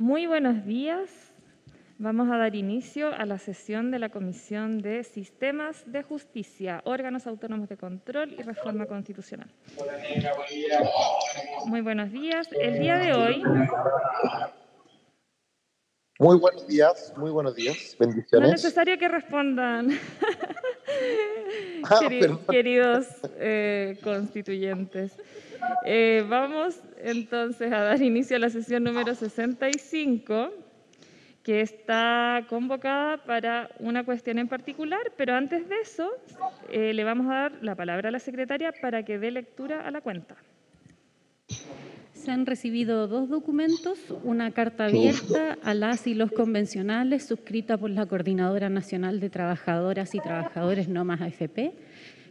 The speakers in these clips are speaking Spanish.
Muy buenos días. Vamos a dar inicio a la sesión de la Comisión de Sistemas de Justicia, Órganos Autónomos de Control y Reforma Constitucional. Muy buenos días. El día de hoy... Muy buenos días, bendiciones. No es necesario que respondan, queridos constituyentes. Vamos entonces a dar inicio a la sesión número 65, que está convocada para una cuestión en particular, pero antes de eso le vamos a dar la palabra a la secretaria para que dé lectura a la cuenta. Se han recibido 2 documentos, una carta abierta a las y los convencionales suscrita por la Coordinadora Nacional de Trabajadoras y Trabajadores No Más AFP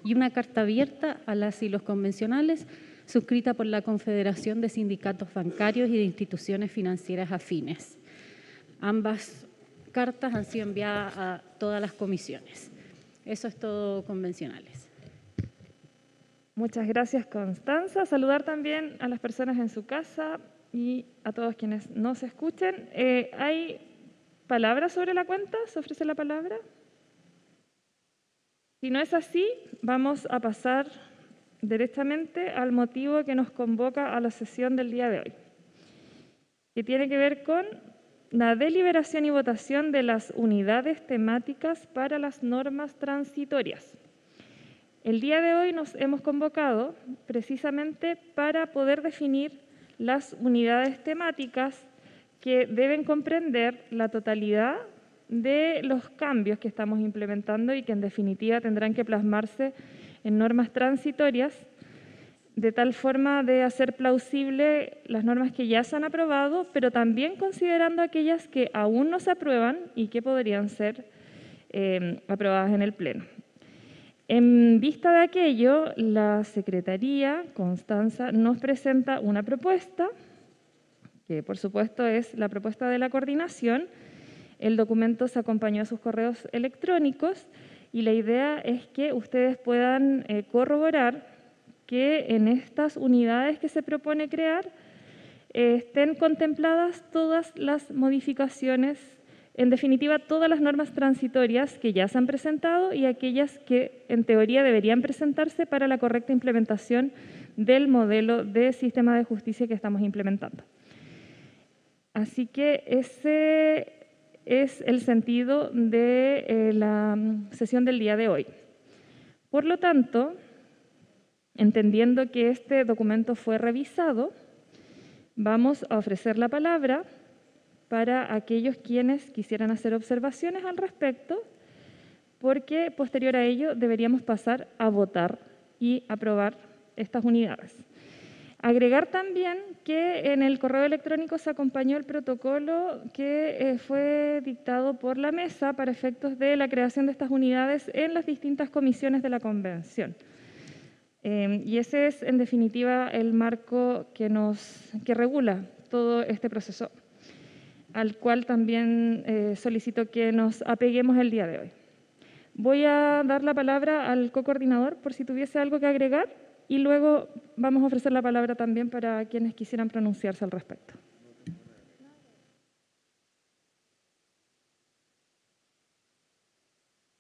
y una carta abierta a las y los convencionales suscrita por la Confederación de Sindicatos Bancarios y de Instituciones Financieras Afines. Ambas cartas han sido enviadas a todas las comisiones. Eso es todo, convencionales. Muchas gracias, Constanza. Saludar también a las personas en su casa y a todos quienes nos escuchen. ¿Hay palabras sobre la cuenta? ¿Se ofrece la palabra? Si no es así, vamos a pasar directamente al motivo que nos convoca a la sesión del día de hoy, que tiene que ver con la deliberación y votación de las unidades temáticas para las normas transitorias. El día de hoy nos hemos convocado precisamente para poder definir las unidades temáticas que deben comprender la totalidad de los cambios que estamos implementando y que en definitiva tendrán que plasmarse en normas transitorias, de tal forma de hacer plausible las normas que ya se han aprobado, pero también considerando aquellas que aún no se aprueban y que podrían ser aprobadas en el Pleno. En vista de aquello, la Secretaría, Constanza, nos presenta una propuesta, que por supuesto es la propuesta de la coordinación. El documento se acompañó a sus correos electrónicos y la idea es que ustedes puedan corroborar que en estas unidades que se propone crear estén contempladas todas las modificaciones, en definitiva, todas las normas transitorias que ya se han presentado y aquellas que en teoría deberían presentarse para la correcta implementación del modelo de sistema de justicia que estamos implementando. Así que ese es el sentido de la sesión del día de hoy. Por lo tanto, entendiendo que este documento fue revisado, vamos a ofrecer la palabra para aquellos quienes quisieran hacer observaciones al respecto, porque posterior a ello deberíamos pasar a votar y aprobar estas unidades. Agregar también que en el correo electrónico se acompañó el protocolo que fue dictado por la mesa para efectos de la creación de estas unidades en las distintas comisiones de la Convención. Y ese es, en definitiva, el marco que regula todo este proceso, al cual también solicito que nos apeguemos el día de hoy. Voy a dar la palabra al cocoordinador por si tuviese algo que agregar y luego vamos a ofrecer la palabra también para quienes quisieran pronunciarse al respecto.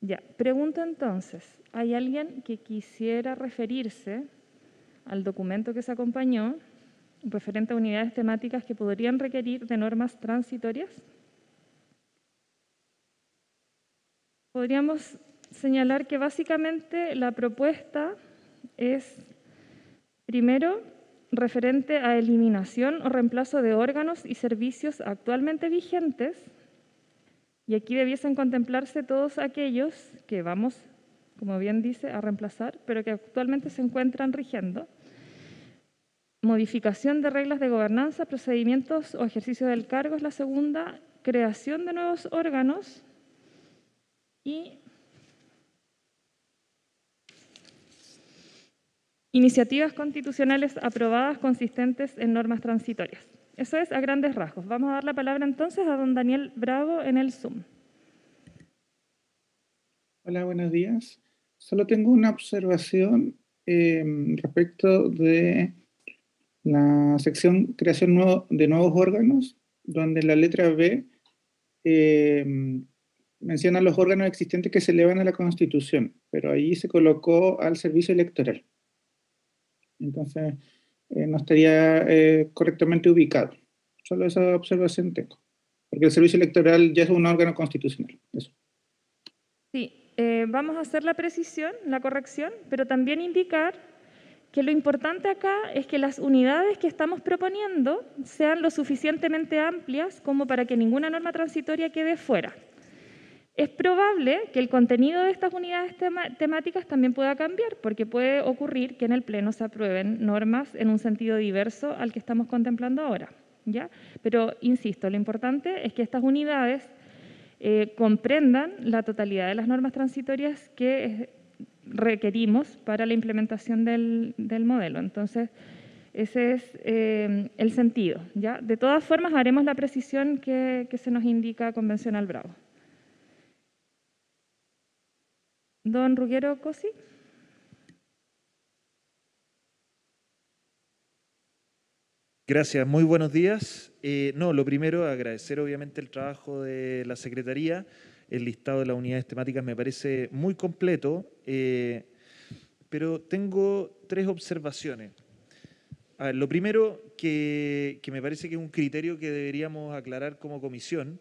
Ya, pregunto entonces, ¿hay alguien que quisiera referirse al documento que se acompañó referente a unidades temáticas que podrían requerir de normas transitorias? Podríamos señalar que básicamente la propuesta es, primero, referente a eliminación o reemplazo de órganos y servicios actualmente vigentes, y aquí debiesen contemplarse todos aquellos que vamos, como bien dice, a reemplazar, pero que actualmente se encuentran rigiendo. Modificación de reglas de gobernanza, procedimientos o ejercicio del cargo es la segunda. Creación de nuevos órganos y iniciativas constitucionales aprobadas consistentes en normas transitorias. Eso es a grandes rasgos. Vamos a dar la palabra entonces a don Daniel Bravo en el Zoom. Hola, buenos días. Solo tengo una observación respecto de la sección creación de nuevos órganos. donde la letra B menciona los órganos existentes que se elevan a la Constitución, pero ahí se colocó al servicio electoral. Entonces, no estaría correctamente ubicado. Solo esa observación tengo. Porque el servicio electoral ya es un órgano constitucional. Eso. Sí, vamos a hacer la precisión, la corrección, pero también indicar que lo importante acá es que las unidades que estamos proponiendo sean lo suficientemente amplias como para que ninguna norma transitoria quede fuera. Es probable que el contenido de estas unidades temáticas también pueda cambiar, porque puede ocurrir que en el Pleno se aprueben normas en un sentido diverso al que estamos contemplando ahora, ¿ya? Pero, insisto, lo importante es que estas unidades comprendan la totalidad de las normas transitorias que requerimos para la implementación del modelo. Entonces, ese es el sentido, ¿ya? De todas formas, haremos la precisión que se nos indica convencional Bravo. Don Ruggero Cosi. Gracias, muy buenos días. Lo primero, agradecer obviamente el trabajo de la Secretaría. El listado de las unidades temáticas me parece muy completo, pero tengo 3 observaciones. A ver, lo primero, que me parece que es un criterio que deberíamos aclarar como comisión,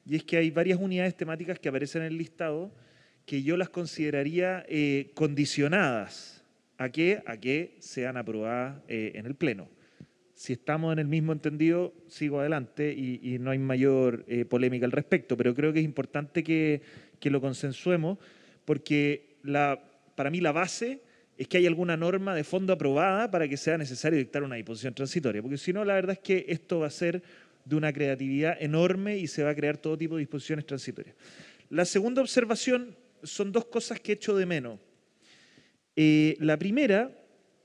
y es que hay varias unidades temáticas que aparecen en el listado que yo las consideraría condicionadas. ¿A qué? A que sean aprobadas en el Pleno. Si estamos en el mismo entendido, sigo adelante y no hay mayor polémica al respecto, pero creo que es importante que lo consensuemos porque para mí la base es que hay alguna norma de fondo aprobada para que sea necesario dictar una disposición transitoria, porque si no, la verdad es que esto va a ser de una creatividad enorme y se va a crear todo tipo de disposiciones transitorias. La segunda observación son 2 cosas que echo de menos. La primera,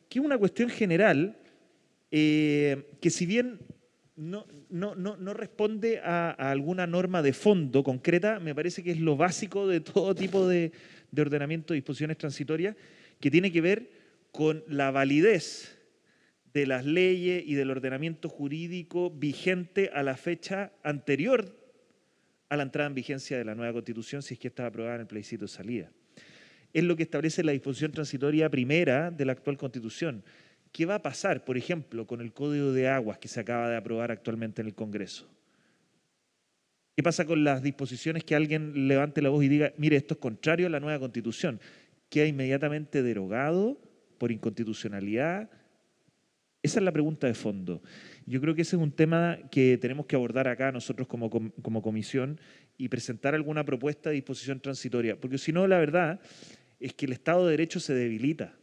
que es una cuestión general, que si bien no responde a alguna norma de fondo concreta, me parece que es lo básico de todo tipo de ordenamiento de disposiciones transitorias, que tiene que ver con la validez de las leyes y del ordenamiento jurídico vigente a la fecha anterior a la entrada en vigencia de la nueva Constitución, si es que está aprobada en el plebiscito de salida. Es lo que establece la disposición transitoria primera de la actual Constitución. ¿Qué va a pasar, por ejemplo, con el Código de Aguas que se acaba de aprobar actualmente en el Congreso? ¿Qué pasa con las disposiciones que alguien levante la voz y diga, mire, esto es contrario a la nueva Constitución? ¿Queda inmediatamente derogado por inconstitucionalidad? Esa es la pregunta de fondo. Yo creo que ese es un tema que tenemos que abordar acá nosotros como comisión y presentar alguna propuesta de disposición transitoria, porque si no, la verdad es que el Estado de Derecho se debilita,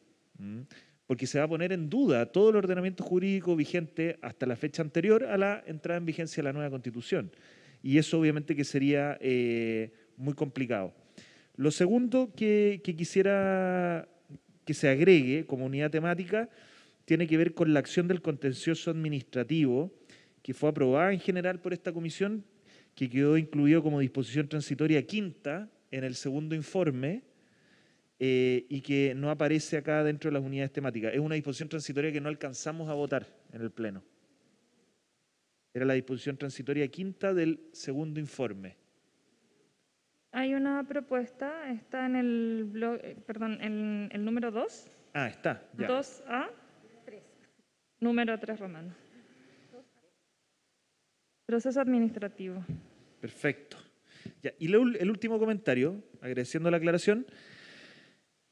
porque se va a poner en duda todo el ordenamiento jurídico vigente hasta la fecha anterior a la entrada en vigencia de la nueva Constitución. Y eso obviamente que sería muy complicado. Lo segundo que quisiera que se agregue como unidad temática tiene que ver con la acción del contencioso administrativo que fue aprobada en general por esta comisión, que quedó incluido como disposición transitoria quinta en el segundo informe y que no aparece acá dentro de las unidades temáticas. Es una disposición transitoria que no alcanzamos a votar en el Pleno. Era la disposición transitoria quinta del segundo informe. Hay una propuesta, está en en el número 2. Ah, está, ya. 2A. Número 3 romano. Proceso administrativo. Perfecto. Ya, y el último comentario, agradeciendo la aclaración,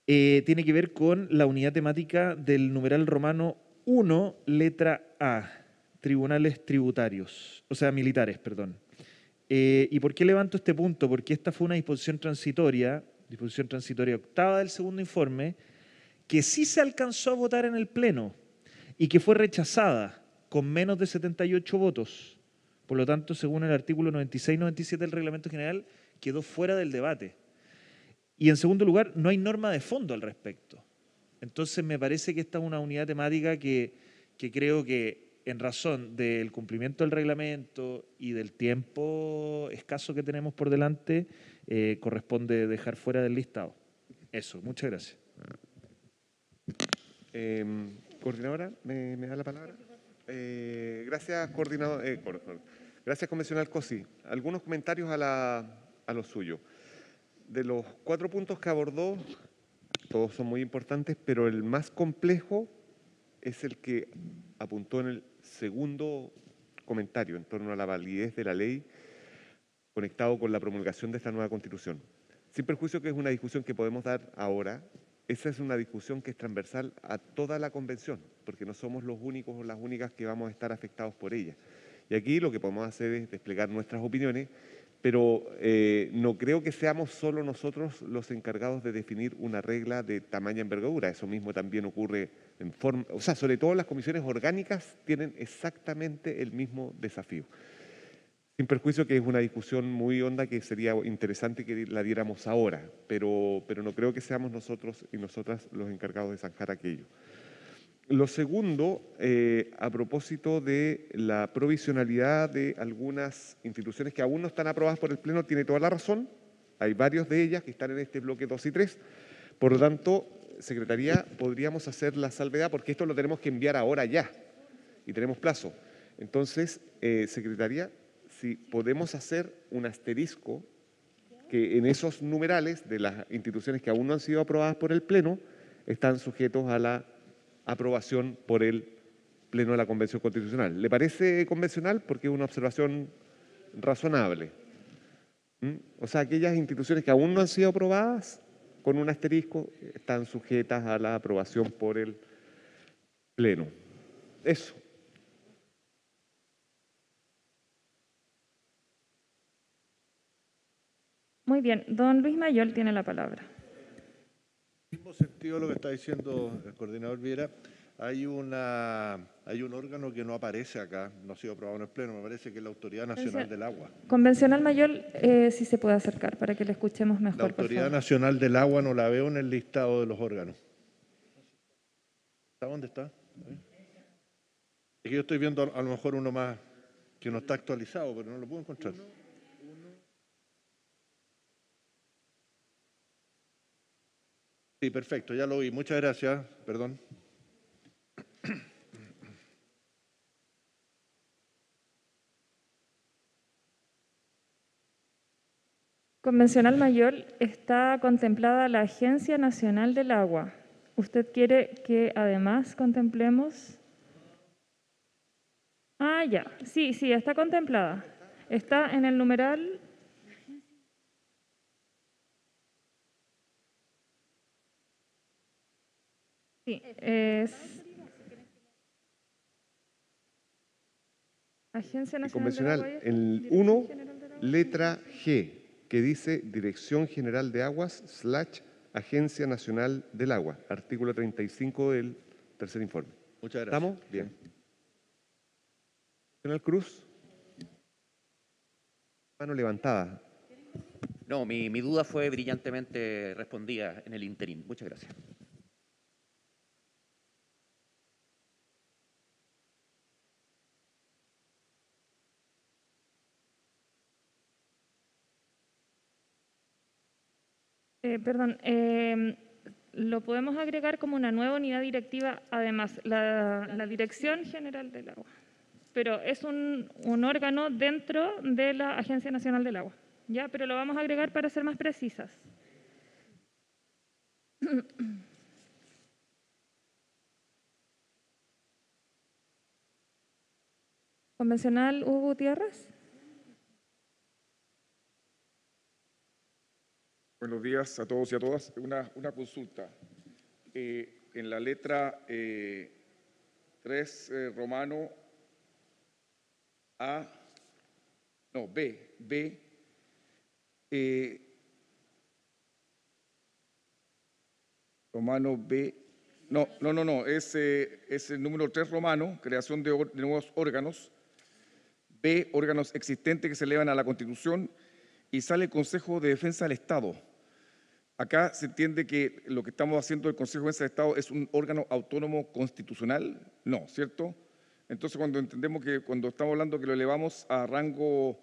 tiene que ver con la unidad temática del numeral romano 1, letra A, tribunales tributarios, o sea, militares, perdón. ¿Y por qué levanto este punto? Porque esta fue una disposición transitoria octava del segundo informe, que sí se alcanzó a votar en el Pleno y que fue rechazada con menos de 78 votos. Por lo tanto, según el artículo 96-97 del Reglamento General, quedó fuera del debate. Y en segundo lugar, no hay norma de fondo al respecto. Entonces, me parece que esta es una unidad temática que creo que en razón del cumplimiento del reglamento y del tiempo escaso que tenemos por delante, corresponde dejar fuera del listado. Eso, muchas gracias. Coordinadora, ¿me da la palabra? Gracias, coordinador. Gracias, convencional Cosi. Algunos comentarios a lo suyo. De los 4 puntos que abordó, todos son muy importantes, pero el más complejo es el que apuntó en el segundo comentario en torno a la validez de la ley conectado con la promulgación de esta nueva Constitución. Sin perjuicio que es una discusión que podemos dar ahora, esa es una discusión que es transversal a toda la Convención, porque no somos los únicos o las únicas que vamos a estar afectados por ella. Y aquí lo que podemos hacer es desplegar nuestras opiniones, pero no creo que seamos solo nosotros los encargados de definir una regla de tamaña envergadura. Eso mismo también ocurre en forma, o sea, sobre todo las comisiones orgánicas tienen exactamente el mismo desafío. Sin perjuicio que es una discusión muy honda que sería interesante que la diéramos ahora, pero no creo que seamos nosotros y nosotras los encargados de zanjar aquello. Lo segundo, a propósito de la provisionalidad de algunas instituciones que aún no están aprobadas por el Pleno, tiene toda la razón. Hay varios de ellas que están en este bloque 2 y 3. Por lo tanto, Secretaría, podríamos hacer la salvedad, porque esto lo tenemos que enviar ahora ya, y tenemos plazo. Entonces, Secretaría, si podemos hacer un asterisco que en esos numerales de las instituciones que aún no han sido aprobadas por el Pleno, están sujetos a la aprobación por el Pleno de la Convención Constitucional. ¿Le parece convencional? Porque es una observación razonable. O sea, aquellas instituciones que aún no han sido aprobadas, con un asterisco, están sujetas a la aprobación por el Pleno. Eso. Muy bien, don Luis Mayol tiene la palabra. En el mismo sentido de lo que está diciendo el coordinador Viera, hay un órgano que no aparece acá, no ha sido aprobado en el Pleno, me parece que es la Autoridad Nacional del Agua. Convencional Mayol, si se puede acercar para que le escuchemos mejor. La Autoridad Nacional del Agua no la veo en el listado de los órganos. ¿Está dónde está? Es que yo estoy viendo a lo mejor uno más que no está actualizado, pero no lo puedo encontrar. Sí, perfecto, ya lo vi. Muchas gracias. Perdón. Convencional Mayol, está contemplada la Agencia Nacional del Agua. ¿Usted quiere que además contemplemos? Ah, ya. Sí, está contemplada. Está en el numeral. Sí, es Agencia Nacional del Agua. El 1, letra G, que dice Dirección General de Aguas / Agencia Nacional del Agua, artículo 35 del tercer informe. Muchas gracias. ¿Estamos? Bien. Convencional Cruz. Mano levantada. No, mi duda fue brillantemente respondida en el interín. Muchas gracias. Perdón, lo podemos agregar como una nueva unidad directiva, además, la Dirección General del Agua. Pero es un órgano dentro de la Agencia Nacional del Agua, ¿ya? Pero lo vamos a agregar para ser más precisas. Convencional Hugo Gutiérrez. Buenos días a todos y a todas. Una consulta. En la letra 3 romano A, no, B, romano B, no, es el número 3 romano, creación de nuevos órganos, B, órganos existentes que se elevan a la Constitución, y sale el Consejo de Defensa del Estado. Acá se entiende que lo que estamos haciendo el Consejo de Defensa del Estado es un órgano autónomo constitucional, no, ¿cierto? Entonces, cuando entendemos que cuando estamos hablando que lo elevamos a rango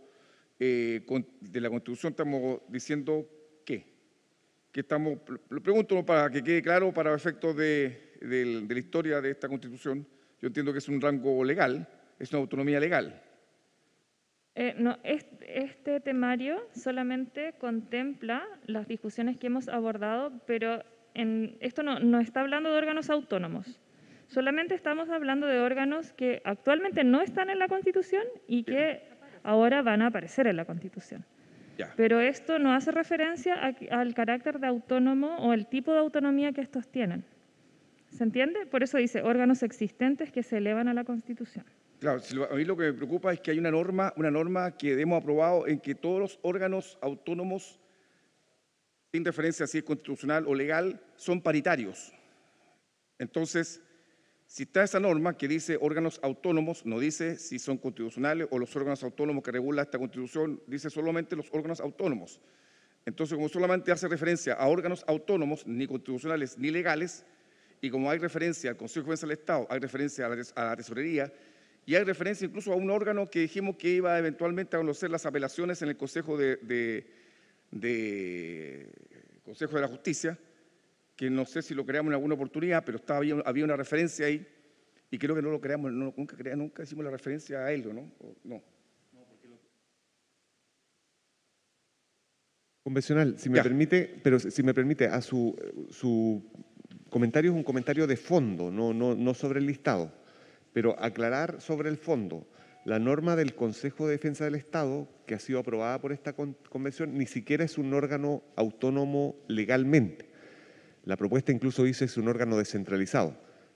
de la Constitución, estamos diciendo ¿qué? Que estamos, lo pregunto para que quede claro para efectos de la historia de esta Constitución. Yo entiendo que es un rango legal, es una autonomía legal. No, este temario solamente contempla las discusiones que hemos abordado, pero esto no está hablando de órganos autónomos. Solamente estamos hablando de órganos que actualmente no están en la Constitución y que ahora van a aparecer en la Constitución. Ya. Pero esto no hace referencia al carácter de autónomo o el tipo de autonomía que estos tienen. ¿Se entiende? Por eso dice órganos existentes que se elevan a la Constitución. Claro, a mí lo que me preocupa es que hay una norma que hemos aprobado en que todos los órganos autónomos, sin referencia a si es constitucional o legal, son paritarios. Entonces, si está esa norma que dice órganos autónomos, no dice si son constitucionales o los órganos autónomos que regula esta Constitución, dice solamente los órganos autónomos. Entonces, como solamente hace referencia a órganos autónomos, ni constitucionales ni legales, y como hay referencia al Consejo de Defensa del Estado, hay referencia a la Tesorería, y hay referencia incluso a un órgano que dijimos que iba eventualmente a conocer las apelaciones en el Consejo Consejo de la Justicia, que no sé si lo creamos en alguna oportunidad, pero había una referencia ahí, y creo que no lo creamos, nunca hicimos la referencia a él, ¿no? No. Convencional, si me permite, a su comentario es un comentario de fondo, no sobre el listado, pero aclarar sobre el fondo. La norma del Consejo de Defensa del Estado, que ha sido aprobada por esta convención, ni siquiera es un órgano autónomo legalmente. La propuesta incluso dice que es un órgano descentralizado.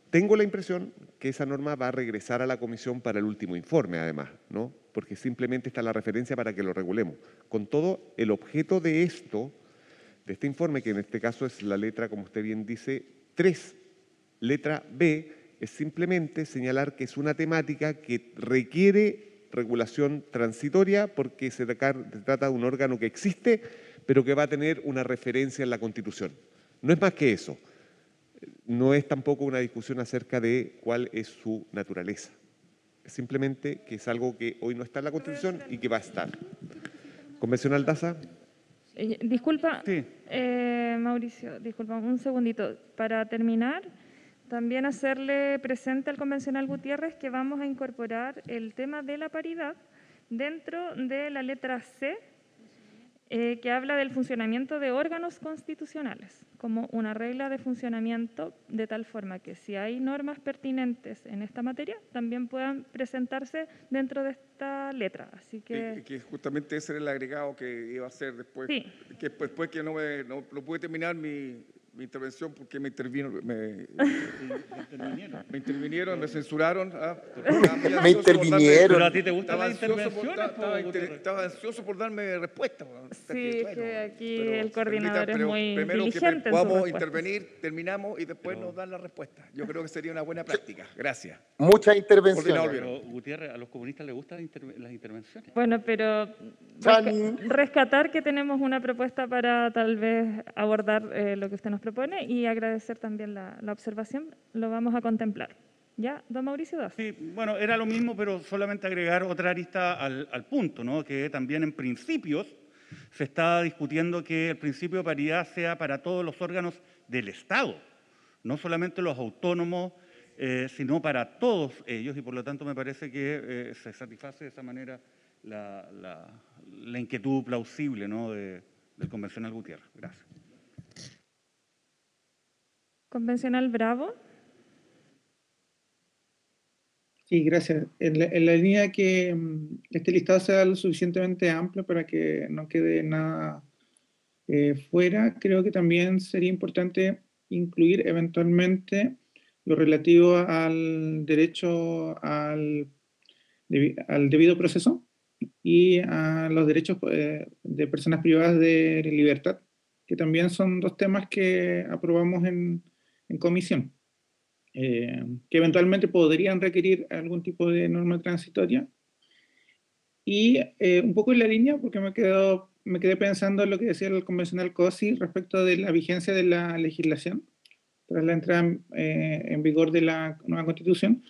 Tengo la impresión que esa norma va a regresar a la comisión para el último informe, además, ¿no? Porque simplemente está la referencia para que lo regulemos. Con todo, el objeto de este informe, que en este caso es la letra, como usted bien dice, 3, letra B, es simplemente señalar que es una temática que requiere regulación transitoria porque se trata de un órgano que existe, pero que va a tener una referencia en la Constitución. No es más que eso. No es tampoco una discusión acerca de cuál es su naturaleza. Es simplemente que es algo que hoy no está en la Constitución y que va a estar. ¿Convencional Daza? Disculpa, sí. Mauricio, disculpa, un segundito. Para terminar, también hacerle presente al convencional Gutiérrez que vamos a incorporar el tema de la paridad dentro de la letra C, que habla del funcionamiento de órganos constitucionales, como una regla de funcionamiento, de tal forma que si hay normas pertinentes en esta materia, también puedan presentarse dentro de esta letra. Así que justamente ese era el agregado que iba a hacer después, sí. Que después que no pude terminar mi intervención porque me intervinieron, me censuraron. Me intervinieron. Pero a ti te gustan las intervenciones. Estaba ansioso por darme respuesta. Sí, que aquí el coordinador es muy primero diligente que podamos intervenir, terminamos y después nos dan la respuesta. Yo creo que sería una buena práctica. Gracias. Muchas intervenciones. Pero, Gutiérrez, a los comunistas les gustan las intervenciones. Bueno, pero rescatar que tenemos una propuesta para tal vez abordar lo que usted nos propone y agradecer también la observación, lo vamos a contemplar. ¿Ya, don Mauricio Das? Sí, bueno, era lo mismo, pero solamente agregar otra arista al punto, ¿no? Que también en principios se está discutiendo que el principio de paridad sea para todos los órganos del Estado, no solamente los autónomos, sino para todos ellos, y por lo tanto me parece que se satisface de esa manera la inquietud plausible, ¿no? del convencional Gutiérrez. Gracias. Convencional Bravo. Sí, gracias. En la línea que este listado sea lo suficientemente amplio para que no quede nada fuera, creo que también sería importante incluir eventualmente lo relativo al derecho al debido proceso y a los derechos de personas privadas de libertad, que también son dos temas que aprobamos en comisión, que eventualmente podrían requerir algún tipo de norma transitoria. Y un poco en la línea, porque me quedé pensando en lo que decía el convencional COSI respecto de la vigencia de la legislación tras la entrada en vigor de la nueva Constitución.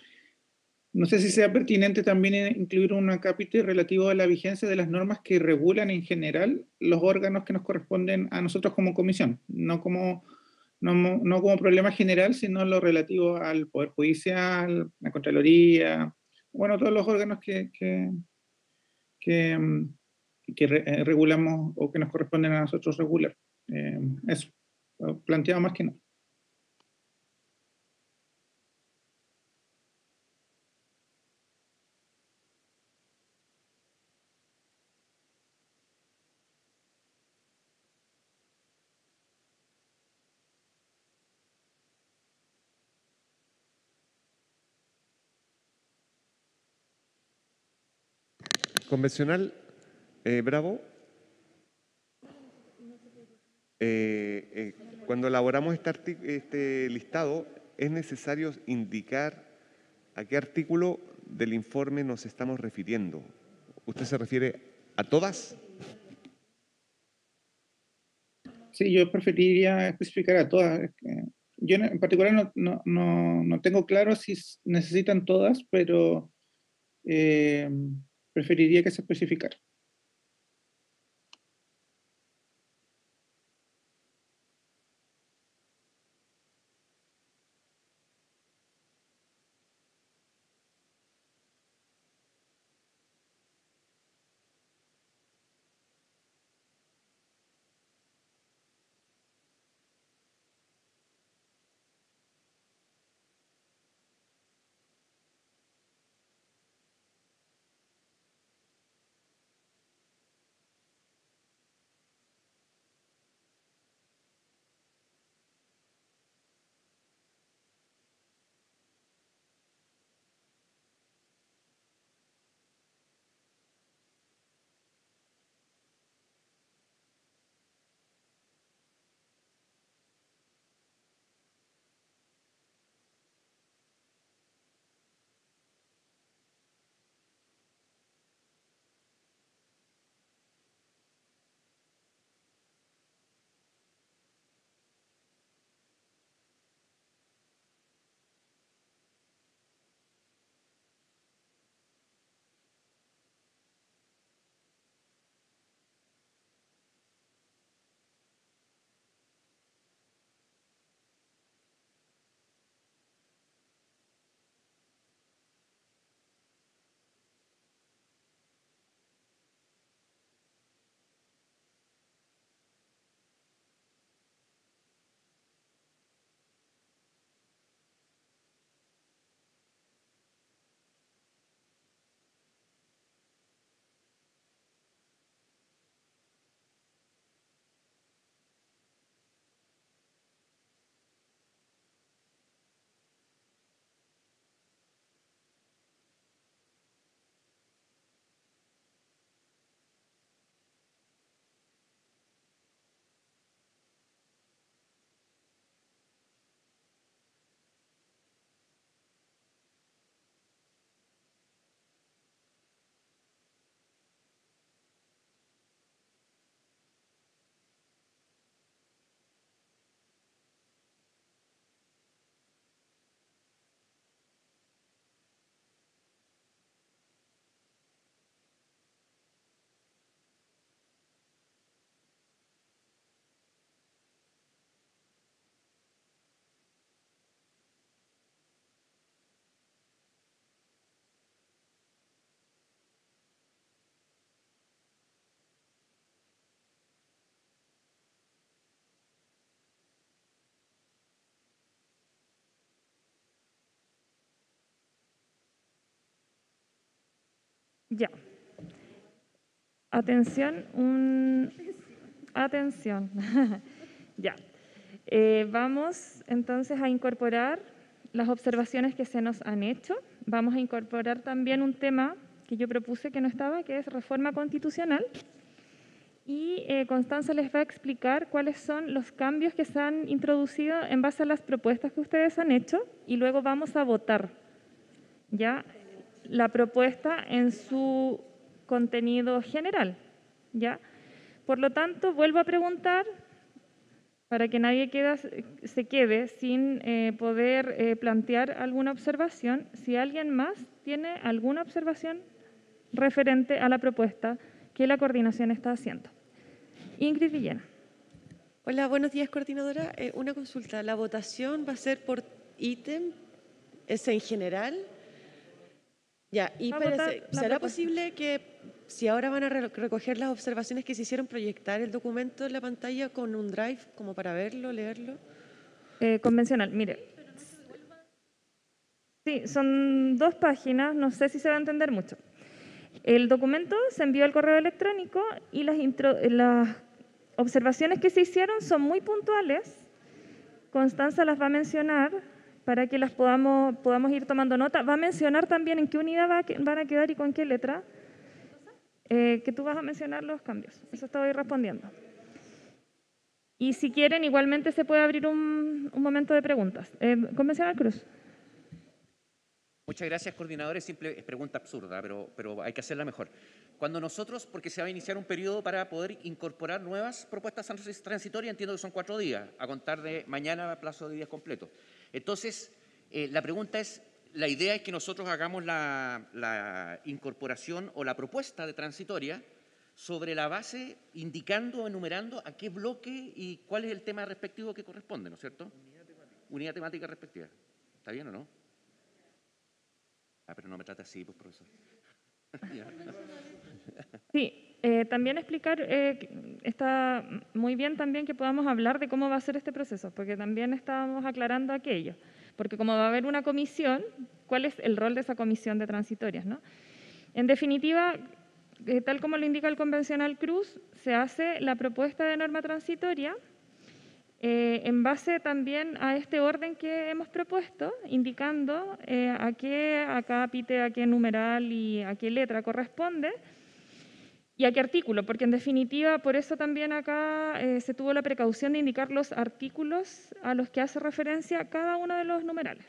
No sé si sea pertinente también incluir un acápite relativo a la vigencia de las normas que regulan en general los órganos que nos corresponden a nosotros como comisión, no como problema general, sino lo relativo al Poder Judicial, la Contraloría, bueno, todos los órganos que regulamos o que nos corresponden a nosotros regular. Eso, planteado más que nada. Convencional, Bravo. Cuando elaboramos este listado, es necesario indicar a qué artículo del informe nos estamos refiriendo. ¿Usted se refiere a todas? Sí, yo preferiría especificar a todas. Es que yo en particular no tengo claro si necesitan todas, pero preferiría que se especificara. Ya. Atención, atención. Ya. Vamos entonces a incorporar las observaciones que se nos han hecho. Vamos a incorporar también un tema que yo propuse que no estaba, que es reforma constitucional. Y Constanza les va a explicar cuáles son los cambios que se han introducido en base a las propuestas que ustedes han hecho y luego vamos a votar ya la propuesta en su contenido general, ¿ya? Por lo tanto, vuelvo a preguntar, para que nadie se quede sin poder plantear alguna observación, si alguien más tiene alguna observación referente a la propuesta que la coordinación está haciendo. Ingrid Villena. Hola, buenos días, coordinadora. Una consulta. ¿La votación va a ser por ítem? ¿Es en general? Ya, y ¿será posible que si ahora van a recoger las observaciones que se hicieron, proyectar el documento en la pantalla con un drive como para verlo, leerlo. Convencional, mire. Sí, son 2 páginas, no sé si se va a entender mucho. El documento se envió al correo electrónico y las observaciones que se hicieron son muy puntuales. Constanza las va a mencionar para que las podamos ir tomando nota. Va a mencionar también en qué unidad van a quedar y con qué letra. Que tú vas a mencionar los cambios. Eso estoy respondiendo. Y si quieren, igualmente se puede abrir un momento de preguntas. Convencional Cruz. Muchas gracias, coordinadores. Simple pregunta absurda, pero hay que hacerla mejor. Cuando nosotros, porque se va a iniciar un periodo para poder incorporar nuevas propuestas transitorias, entiendo que son 4 días, a contar de mañana a plazo de días completos. Entonces, la pregunta es, la idea es que nosotros hagamos la incorporación o la propuesta de transitoria sobre la base, indicando o enumerando a qué bloque y cuál es el tema respectivo que corresponde, ¿no es cierto? Unidad temática respectiva. ¿Está bien o no? Pero no me trate así, pues, profesor. Sí, también explicar, está muy bien también que podamos hablar de cómo va a ser este proceso, porque también estábamos aclarando aquello, porque como va a haber una comisión, ¿cuál es el rol de esa comisión de transitorias, ¿no? En definitiva, tal como lo indica el convencional Cruz, se hace la propuesta de norma transitoria en base también a este orden que hemos propuesto, indicando a qué acápite, a qué numeral y a qué letra corresponde y a qué artículo, porque en definitiva por eso también acá se tuvo la precaución de indicar los artículos a los que hace referencia cada uno de los numerales.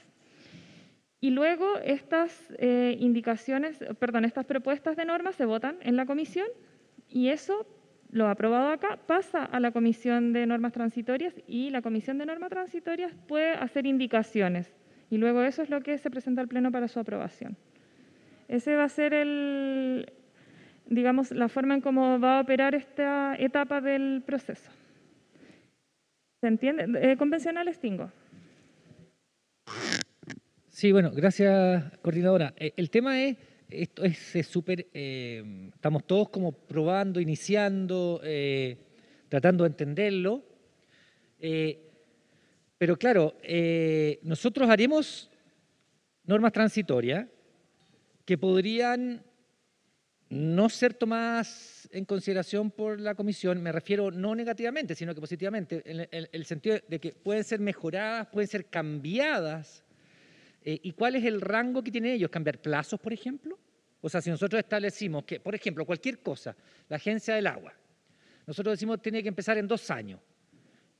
Y luego estas estas propuestas de normas se votan en la comisión y eso, lo aprobado acá, pasa a la Comisión de Normas Transitorias y la Comisión de Normas Transitorias puede hacer indicaciones y luego eso es lo que se presenta al Pleno para su aprobación. Ese va a ser la forma en cómo va a operar esta etapa del proceso. ¿Se entiende? Convencional Stingo. Sí, bueno, gracias, coordinadora. El tema es, esto es súper, estamos todos como probando, iniciando, tratando de entenderlo, pero claro, nosotros haremos normas transitorias que podrían no ser tomadas en consideración por la comisión, me refiero no negativamente, sino que positivamente, en el sentido de que pueden ser mejoradas, pueden ser cambiadas. ¿Y cuál es el rango que tienen ellos? ¿Cambiar plazos, por ejemplo? O sea, si nosotros establecimos que, por ejemplo, cualquier cosa, la Agencia del Agua, nosotros decimos que tiene que empezar en 2 años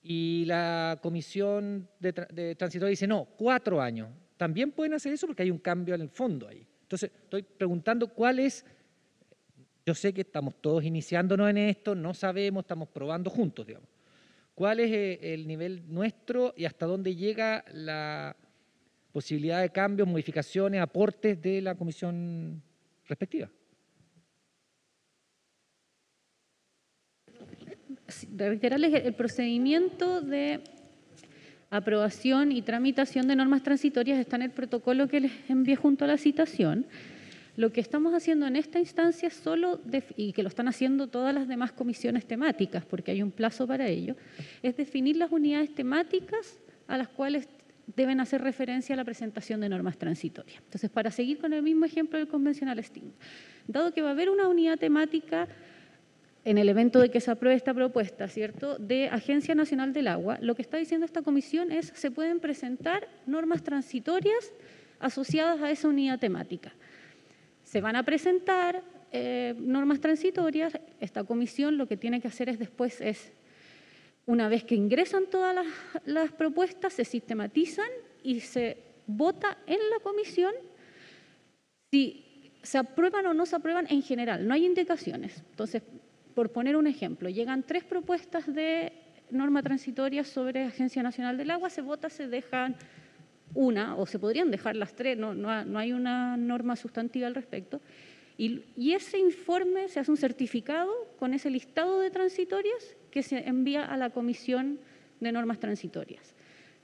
y la Comisión de Transitoria dice no, 4 años. También pueden hacer eso porque hay un cambio en el fondo ahí. Entonces, estoy preguntando cuál es, yo sé que estamos todos iniciándonos en esto, no sabemos, estamos probando juntos, digamos. ¿Cuál es el nivel nuestro y hasta dónde llega la posibilidad de cambios, modificaciones, aportes de la comisión respectiva? Reiterarles el procedimiento de aprobación y tramitación de normas transitorias está en el protocolo que les envié junto a la citación. Lo que estamos haciendo en esta instancia y que lo están haciendo todas las demás comisiones temáticas, porque hay un plazo para ello, es definir las unidades temáticas a las cuales deben hacer referencia a la presentación de normas transitorias. Entonces, para seguir con el mismo ejemplo del convencional Sting, dado que va a haber una unidad temática en el evento de que se apruebe esta propuesta, ¿cierto?, de Agencia Nacional del Agua, lo que está diciendo esta comisión es que se pueden presentar normas transitorias asociadas a esa unidad temática. Se van a presentar normas transitorias, esta comisión lo que tiene que hacer después es, una vez que ingresan todas las propuestas, se sistematizan y se vota en la comisión si se aprueban o no se aprueban en general, no hay indicaciones. Entonces, por poner un ejemplo, llegan 3 propuestas de norma transitoria sobre Agencia Nacional del Agua, se vota, se dejan una, o se podrían dejar las 3, no hay una norma sustantiva al respecto, y ese informe se hace un certificado con ese listado de transitorias que se envía a la Comisión de Normas Transitorias.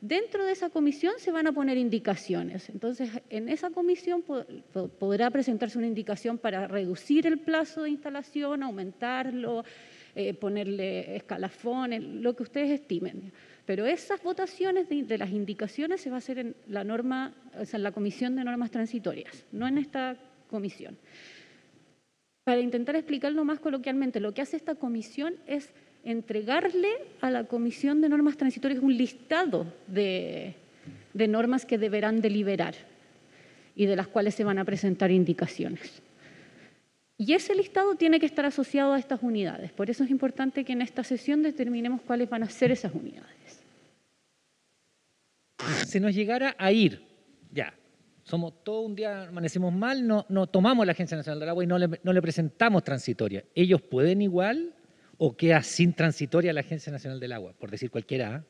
Dentro de esa comisión se van a poner indicaciones. Entonces, en esa comisión podrá presentarse una indicación para reducir el plazo de instalación, aumentarlo, ponerle escalafones, lo que ustedes estimen. Pero esas votaciones de las indicaciones se va a hacer en la norma, o sea, en la Comisión de Normas Transitorias, no en esta comisión. Para intentar explicarlo más coloquialmente, lo que hace esta comisión es entregarle a la Comisión de Normas Transitorias un listado de normas que deberán deliberar y de las cuales se van a presentar indicaciones. Y ese listado tiene que estar asociado a estas unidades. Por eso es importante que en esta sesión determinemos cuáles van a ser esas unidades. Si nos llegara a ir, ya, somos todo un día, amanecemos mal, no tomamos la Agencia Nacional del Agua y no le presentamos transitoria. ¿Ellos pueden igual o queda sin transitoria la Agencia Nacional del Agua? Por decir cualquiera.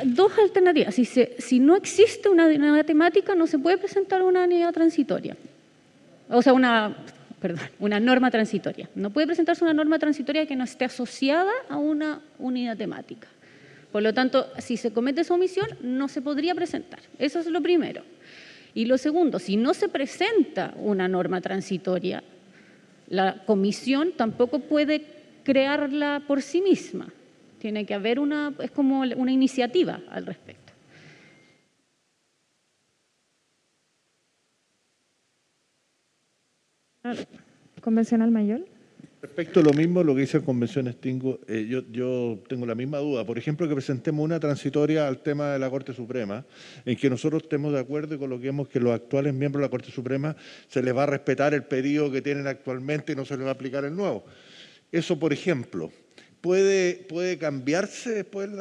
Dos alternativas. Si no existe una unidad temática, no se puede presentar una unidad transitoria. O sea, una norma transitoria. No puede presentarse una norma transitoria que no esté asociada a una unidad temática. Por lo tanto, si se comete esa omisión, no se podría presentar. Eso es lo primero. Y lo segundo, si no se presenta una norma transitoria, la comisión tampoco puede crearla por sí misma. Tiene que haber es como una iniciativa al respecto. Convencional Mayor. Respecto a lo mismo, lo que dice el Convención Extingo, yo tengo la misma duda. Por ejemplo, que presentemos una transitoria al tema de la Corte Suprema, en que nosotros estemos de acuerdo y coloquemos que los actuales miembros de la Corte Suprema se les va a respetar el periodo que tienen actualmente y no se les va a aplicar el nuevo. Eso, por ejemplo, ¿puede cambiarse después en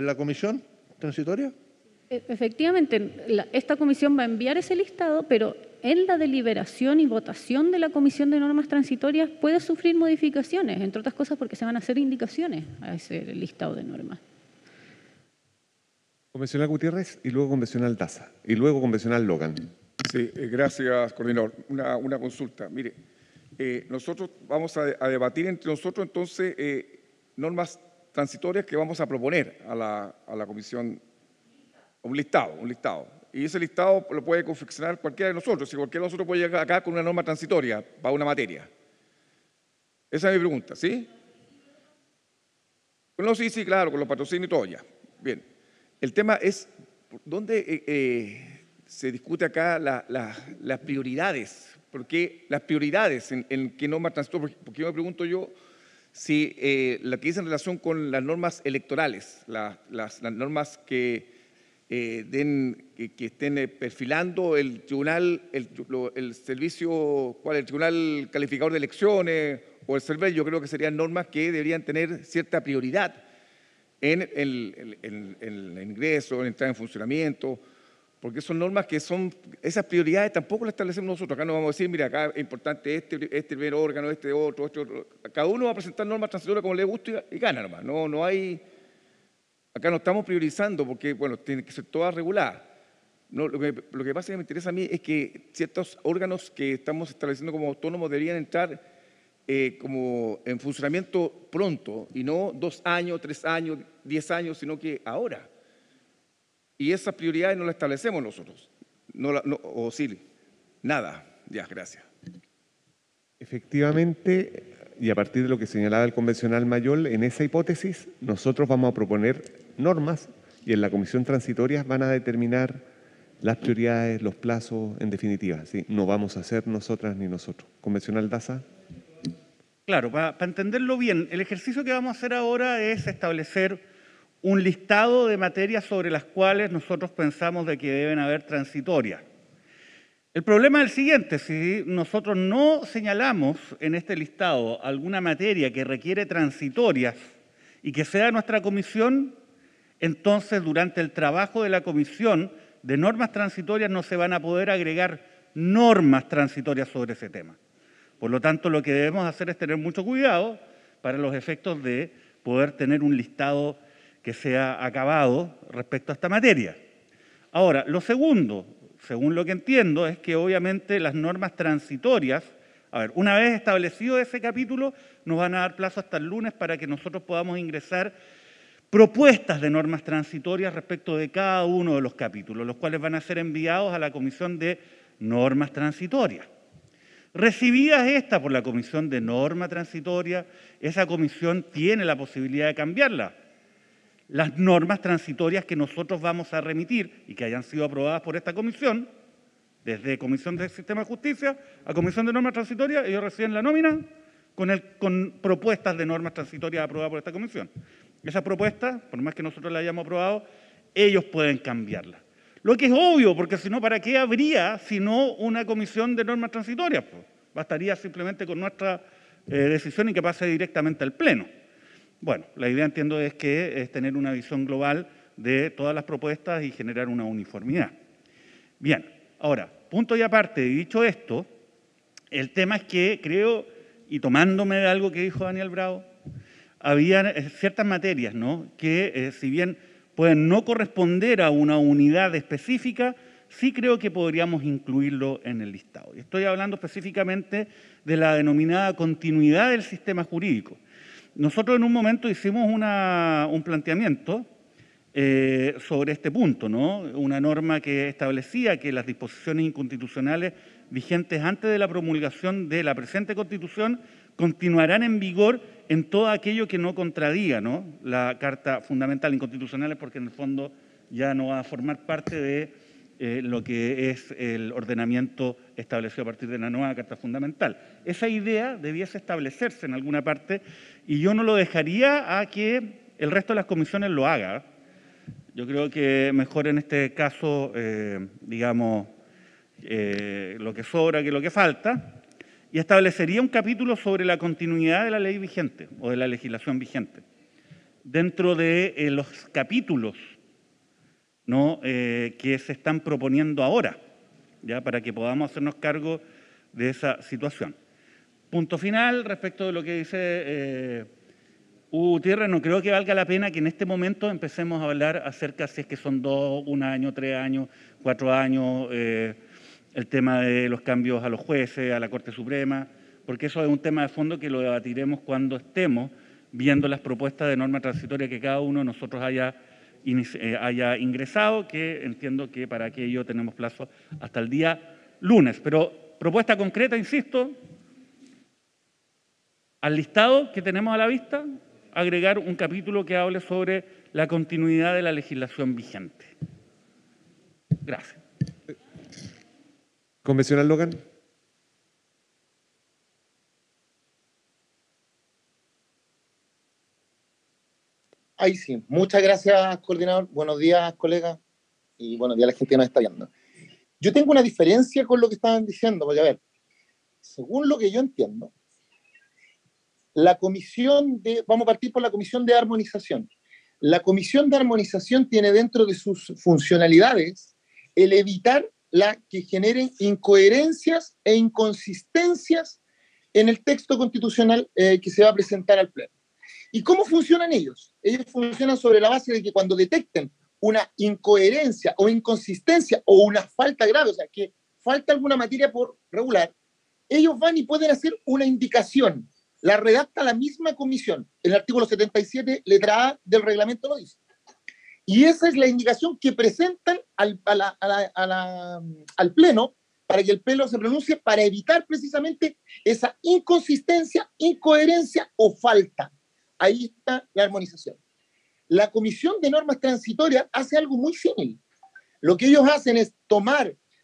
la comisión transitoria? Efectivamente, esta comisión va a enviar ese listado, pero en la deliberación y votación de la Comisión de Normas Transitorias puede sufrir modificaciones, entre otras cosas porque se van a hacer indicaciones a ese listado de normas. Convencional Gutiérrez y luego convencional Daza y luego convencional Logan. Sí, gracias, coordinador. Una consulta. Mire, nosotros vamos a debatir entre nosotros entonces normas transitorias que vamos a proponer a la comisión. Un listado. Y ese listado lo puede confeccionar cualquiera de nosotros. Si cualquiera de nosotros puede llegar acá con una norma transitoria para una materia. Esa es mi pregunta, ¿sí? No, sí, claro, con los patrocinios y todo ya. Bien. El tema es, ¿dónde se discute acá las prioridades? Porque las prioridades en qué norma transitoria, porque yo me pregunto si la que dice en relación con las normas electorales, las normas que estén perfilando el tribunal, el servicio, el tribunal calificador de elecciones o el CERVEL, yo creo que serían normas que deberían tener cierta prioridad en el ingreso, en entrar en funcionamiento, porque son normas que esas prioridades tampoco las establecemos nosotros. Acá no vamos a decir, mira, acá es importante este primer órgano, este otro. Cada uno va a presentar normas transitorias como le gusta y gana nomás. No hay... Acá no estamos priorizando porque, bueno, tiene que ser todas reguladas. No, lo que pasa que me interesa a mí es que ciertos órganos que estamos estableciendo como autónomos deberían entrar como en funcionamiento pronto y no 2 años, 3 años, 10 años, sino que ahora. Y esas prioridades no las establecemos nosotros. O sí, nada. Ya, gracias. Efectivamente, y a partir de lo que señalaba el convencional Mayor, en esa hipótesis nosotros vamos a proponer normas y en la comisión transitoria van a determinar las prioridades, los plazos, en definitiva. ¿Sí? No vamos a hacer nosotras ni nosotros. Convencional Daza. Claro, para entenderlo bien, el ejercicio que vamos a hacer ahora es establecer un listado de materias sobre las cuales nosotros pensamos de que deben haber transitorias. El problema es el siguiente: si nosotros no señalamos en este listado alguna materia que requiere transitorias y que sea de nuestra comisión, entonces durante el trabajo de la comisión de normas transitorias no se van a poder agregar normas transitorias sobre ese tema. Por lo tanto, lo que debemos hacer es tener mucho cuidado para los efectos de poder tener un listado que sea acabado respecto a esta materia. Ahora, lo segundo, según lo que entiendo, es que obviamente las normas transitorias A ver, una vez establecido ese capítulo, nos van a dar plazo hasta el lunes para que nosotros podamos ingresar propuestas de normas transitorias respecto de cada uno de los capítulos, los cuales van a ser enviados a la Comisión de Normas Transitorias. Recibidas estas por la Comisión de Norma Transitoria, esa comisión tiene la posibilidad de cambiarla. Las normas transitorias que nosotros vamos a remitir y que hayan sido aprobadas por esta comisión, desde Comisión del Sistema de Justicia a Comisión de Normas Transitorias, ellos reciben la nómina con propuestas de normas transitorias aprobadas por esta comisión. Esas propuestas, por más que nosotros las hayamos aprobado, ellos pueden cambiarlas. Lo que es obvio, porque si no, ¿para qué habría sino una comisión de normas transitorias? Pues bastaría simplemente con nuestra decisión y que pase directamente al Pleno. Bueno, la idea, entiendo, es tener una visión global de todas las propuestas y generar una uniformidad. Bien, ahora, punto y aparte, y dicho esto, el tema es que creo, y tomándome de algo que dijo Daniel Bravo, había ciertas materias, ¿no?, que si bien pueden no corresponder a una unidad específica, sí creo que podríamos incluirlo en el listado. Y estoy hablando específicamente de la denominada continuidad del sistema jurídico. Nosotros en un momento hicimos un planteamiento sobre este punto, ¿no? Una norma que establecía que las disposiciones inconstitucionales vigentes antes de la promulgación de la presente Constitución continuarán en vigor en todo aquello que no contradiga, ¿no?, la Carta Fundamental. Inconstitucionales porque en el fondo ya no va a formar parte de lo que es el ordenamiento establecido a partir de la nueva Carta Fundamental. Esa idea debiese establecerse en alguna parte y yo no lo dejaría a que el resto de las comisiones lo haga. Yo creo que mejor en este caso, digamos, lo que sobra que lo que falta, y establecería un capítulo sobre la continuidad de la ley vigente o de la legislación vigente. Dentro de los capítulos, ¿no?, que se están proponiendo ahora, ya para que podamos hacernos cargo de esa situación. Punto final respecto de lo que dice Hugo Gutiérrez. No creo que valga la pena que en este momento empecemos a hablar acerca si es que son 2, 1 año, 3 años, 4 años, el tema de los cambios a los jueces, a la Corte Suprema, porque eso es un tema de fondo que lo debatiremos cuando estemos viendo las propuestas de norma transitoria que cada uno de nosotros haya ingresado, que entiendo que para aquello tenemos plazo hasta el día lunes. Pero propuesta concreta, insisto, al listado que tenemos a la vista, agregar un capítulo que hable sobre la continuidad de la legislación vigente. Gracias. Convencional Logan. Ahí sí. Muchas gracias, coordinador. Buenos días, colegas. Y buenos días a la gente que nos está viendo. Yo tengo una diferencia con lo que estaban diciendo, porque a ver, según lo que yo entiendo, vamos a partir por la Comisión de Armonización. La Comisión de Armonización tiene dentro de sus funcionalidades el evitar que generen incoherencias e inconsistencias en el texto constitucional que se va a presentar al Pleno. ¿Y cómo funcionan ellos? Ellos funcionan sobre la base de que cuando detecten una incoherencia o inconsistencia o una falta grave, o sea, que falta alguna materia por regular, ellos van y pueden hacer una indicación. La redacta la misma comisión. El artículo 77, letra A del reglamento lo dice. Y esa es la indicación que presentan al Pleno para que el Pleno se pronuncie para evitar precisamente esa inconsistencia, incoherencia o falta. Ahí está la armonización. La Comisión de Normas Transitorias hace algo muy similar. Lo que ellos hacen es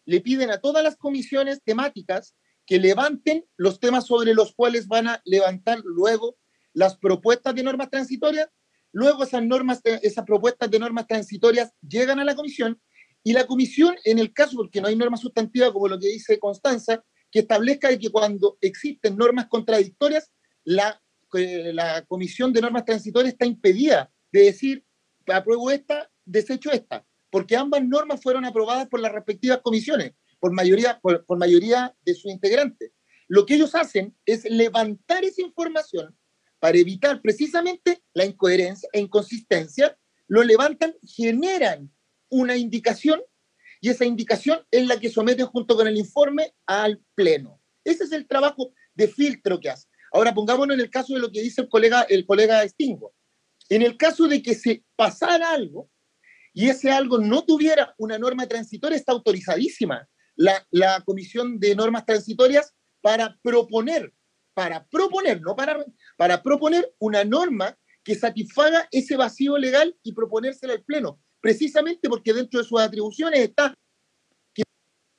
le piden a todas las comisiones temáticas que levanten los temas sobre los cuales van a levantar luego las propuestas de normas transitorias. Luego esas propuestas de normas transitorias llegan a la comisión y la comisión, en el caso, porque no hay norma sustantiva como lo que dice Constanza, que establezca de que cuando existen normas contradictorias, la comisión de normas transitorias está impedida de decir, apruebo esta, desecho esta, porque ambas normas fueron aprobadas por las respectivas comisiones, por mayoría de sus integrantes. Lo que ellos hacen es levantar esa información para evitar precisamente la incoherencia e inconsistencia, lo levantan, generan una indicación y esa indicación es la que someten junto con el informe al Pleno. Ese es el trabajo de filtro que hace. Ahora pongámonos en el caso de lo que dice el colega Stingo. En el caso de que se pasara algo y ese algo no tuviera una norma transitoria, está autorizadísima la Comisión de Normas Transitorias para proponer, no para proponer una norma que satisfaga ese vacío legal y proponérsela al Pleno, precisamente porque dentro de sus atribuciones está que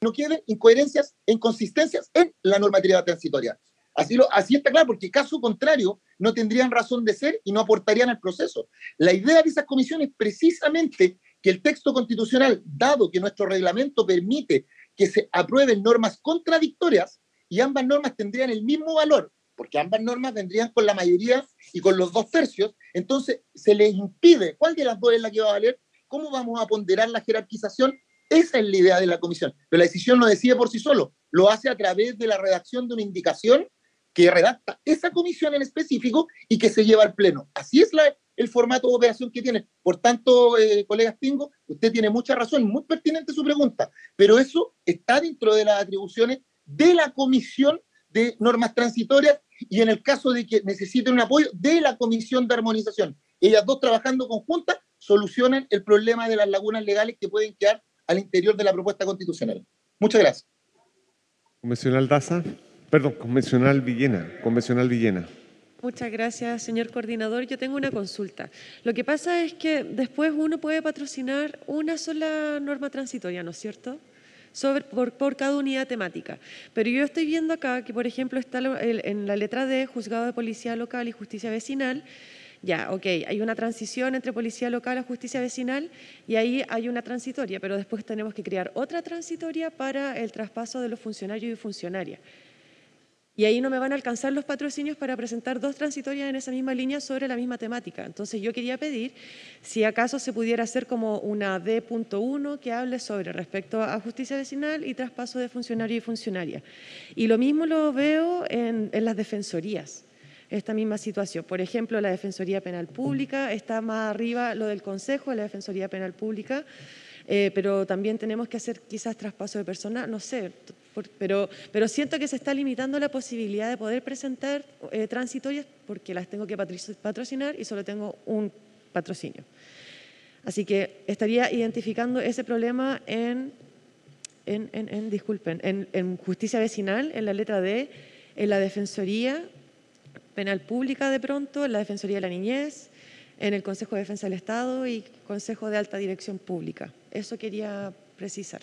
no queden incoherencias e inconsistencias en la normatividad transitoria. Así está claro, porque caso contrario no tendrían razón de ser y no aportarían al proceso. La idea de esas comisiones es precisamente que el texto constitucional, dado que nuestro reglamento permite que se aprueben normas contradictorias y ambas normas tendrían el mismo valor, porque ambas normas vendrían con la mayoría y con los 2/3, entonces se les impide cuál de las dos es la que va a valer, cómo vamos a ponderar la jerarquización. Esa es la idea de la comisión, pero la decisión no decide por sí solo, lo hace a través de la redacción de una indicación que redacta esa comisión en específico y que se lleva al Pleno. Así es el formato de operación que tiene. Por tanto, colega Stingo, usted tiene mucha razón, muy pertinente su pregunta, pero eso está dentro de las atribuciones de la Comisión de Normas Transitorias y en el caso de que necesiten un apoyo de la Comisión de Armonización. Ellas dos trabajando conjuntas solucionan el problema de las lagunas legales que pueden quedar al interior de la propuesta constitucional. Muchas gracias. Convencional Daza. Perdón, convencional Villena. Muchas gracias, señor coordinador. Yo tengo una consulta. Lo que pasa es que después uno puede patrocinar una sola norma transitoria, ¿no es cierto? Por cada unidad temática. Pero yo estoy viendo acá que, por ejemplo, está en la letra D, Juzgado de Policía Local y Justicia Vecinal. Ya, ok, hay una transición entre Policía Local y Justicia Vecinal y ahí hay una transitoria, pero después tenemos que crear otra transitoria para el traspaso de los funcionarios y funcionarias. Y ahí no me van a alcanzar los patrocinios para presentar dos transitorias en esa misma línea sobre la misma temática. Entonces yo quería pedir si acaso se pudiera hacer como una D.1 que hable sobre respecto a justicia vecinal y traspaso de funcionarios y funcionarias. Y lo mismo lo veo en las defensorías, esta misma situación. Por ejemplo, la Defensoría Penal Pública, está más arriba lo del Consejo de la Defensoría Penal Pública, pero también tenemos que hacer quizás traspaso de personal, no sé, pero siento que se está limitando la posibilidad de poder presentar transitorias porque las tengo que patrocinar y solo tengo un patrocinio. Así que estaría identificando ese problema en justicia vecinal, en la letra D, en la Defensoría Penal Pública de pronto, en la Defensoría de la Niñez, en el Consejo de Defensa del Estado y Consejo de Alta Dirección Pública. Eso quería precisar.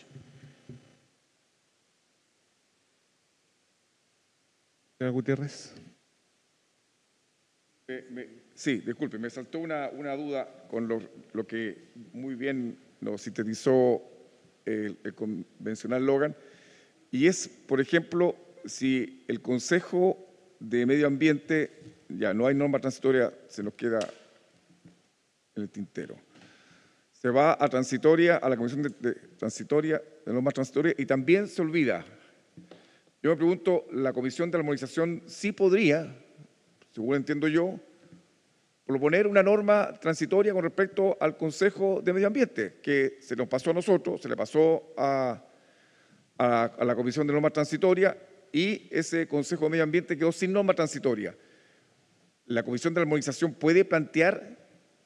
Señor Gutiérrez. Sí, disculpe, me saltó una duda con lo que muy bien nos sintetizó el convencional Logan, y es, por ejemplo, si el Consejo de Medio Ambiente, ya no hay norma transitoria, se nos queda en el tintero. Se va a transitoria, a la Comisión de normas transitorias, y también se olvida. Yo me pregunto, la Comisión de Armonización sí podría, según entiendo yo, proponer una norma transitoria con respecto al Consejo de Medio Ambiente, que se nos pasó a nosotros, se le pasó a la Comisión de Normas Transitorias, y ese Consejo de Medio Ambiente quedó sin norma transitoria. ¿La Comisión de Armonización puede plantear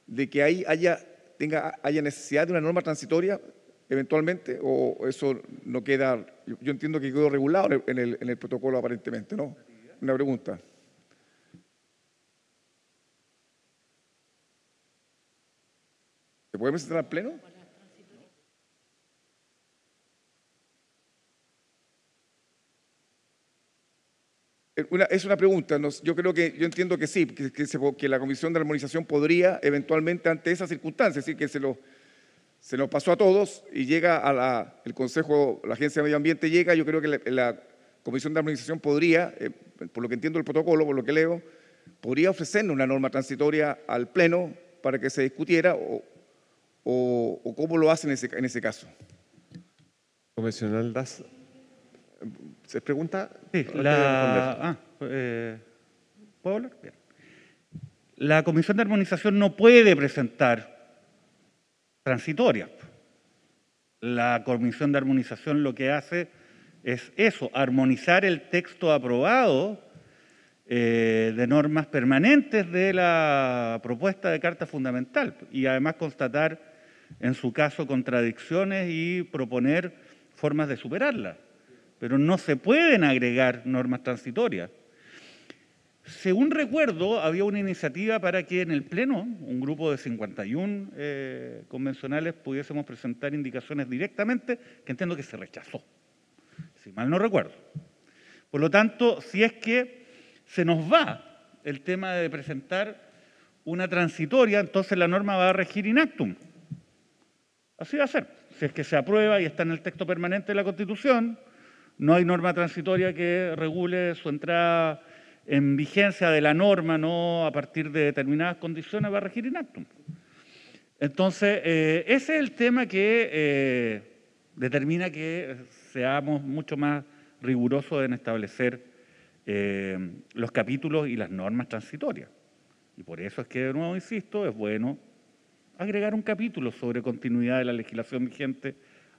de que ahí haya necesidad de una norma transitoria eventualmente, o eso no queda? Yo entiendo que quedó regulado en el protocolo aparentemente, ¿no? Una pregunta. ¿Se puede presentar al Pleno? Es una pregunta. Yo entiendo que sí, que la Comisión de Armonización podría eventualmente, ante esas circunstancias, es decir, que se nos pasó a todos y llega el Consejo, la Agencia de Medio Ambiente llega. Yo creo que la Comisión de Armonización podría, por lo que entiendo del protocolo, por lo que leo, podría ofrecerle una norma transitoria al Pleno para que se discutiera, o cómo lo hacen en ese caso. Convencional Daza. ¿Se pregunta? Sí, ¿puedo hablar? Bien. La Comisión de Armonización no puede presentar transitorias. La Comisión de Armonización lo que hace es eso, armonizar el texto aprobado de normas permanentes de la propuesta de Carta Fundamental y además constatar, en su caso, contradicciones y proponer formas de superarlas. Pero no se pueden agregar normas transitorias. Según recuerdo, había una iniciativa para que en el Pleno, un grupo de 51 convencionales, pudiésemos presentar indicaciones directamente, que entiendo que se rechazó, si mal no recuerdo. Por lo tanto, si es que se nos va el tema de presentar una transitoria, entonces la norma va a regir in actum. Así va a ser. Si es que se aprueba y está en el texto permanente de la Constitución, no hay norma transitoria que regule su entrada en vigencia de la norma, no a partir de determinadas condiciones, va a regir in actum. Entonces, ese es el tema que determina que seamos mucho más rigurosos en establecer los capítulos y las normas transitorias. Y por eso es que, de nuevo insisto, es bueno agregar un capítulo sobre continuidad de la legislación vigente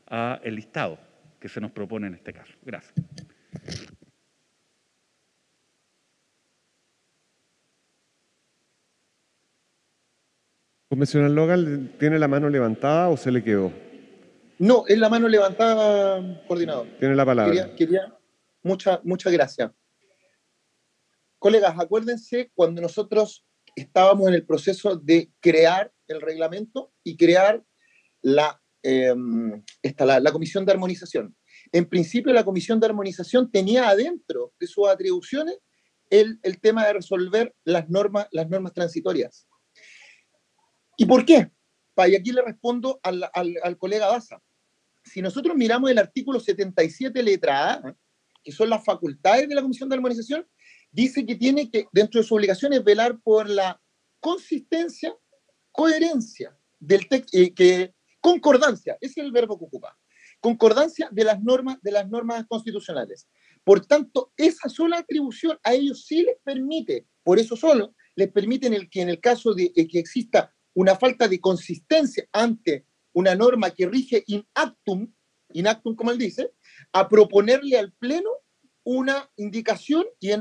a el listado que se nos propone en este caso. Gracias. Convencional Logan, ¿tiene la mano levantada o se le quedó? No, es la mano levantada, coordinador. Tiene la palabra. Muchas gracias. Colegas, acuérdense cuando nosotros estábamos en el proceso de crear el reglamento y crear la comisión de armonización. En principio, la comisión de armonización tenía adentro de sus atribuciones el tema de resolver las normas transitorias. ¿Y por qué? Y aquí le respondo al colega Daza. Si nosotros miramos el artículo 77, letra A, que son las facultades de la Comisión de Armonización, dice que tiene que, dentro de sus obligaciones, velar por la consistencia, coherencia del texto, concordancia, ese es el verbo que ocupa, concordancia de las normas constitucionales. Por tanto, esa sola atribución a ellos sí les permite, por eso solo, les permite que en el caso de que exista una falta de consistencia ante una norma que rige in actum como él dice, a proponerle al Pleno una indicación y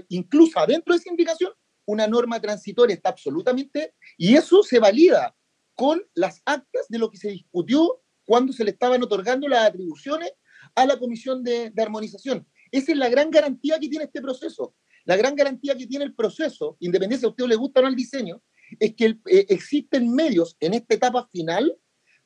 incluso adentro de esa indicación una norma transitoria. Está absolutamente, y eso se valida con las actas de lo que se discutió cuando se le estaban otorgando las atribuciones a la Comisión de Armonización. Esa es la gran garantía que tiene este proceso. La gran garantía que tiene el proceso, independientemente si a usted le gusta o no el diseño, es que existen medios en esta etapa final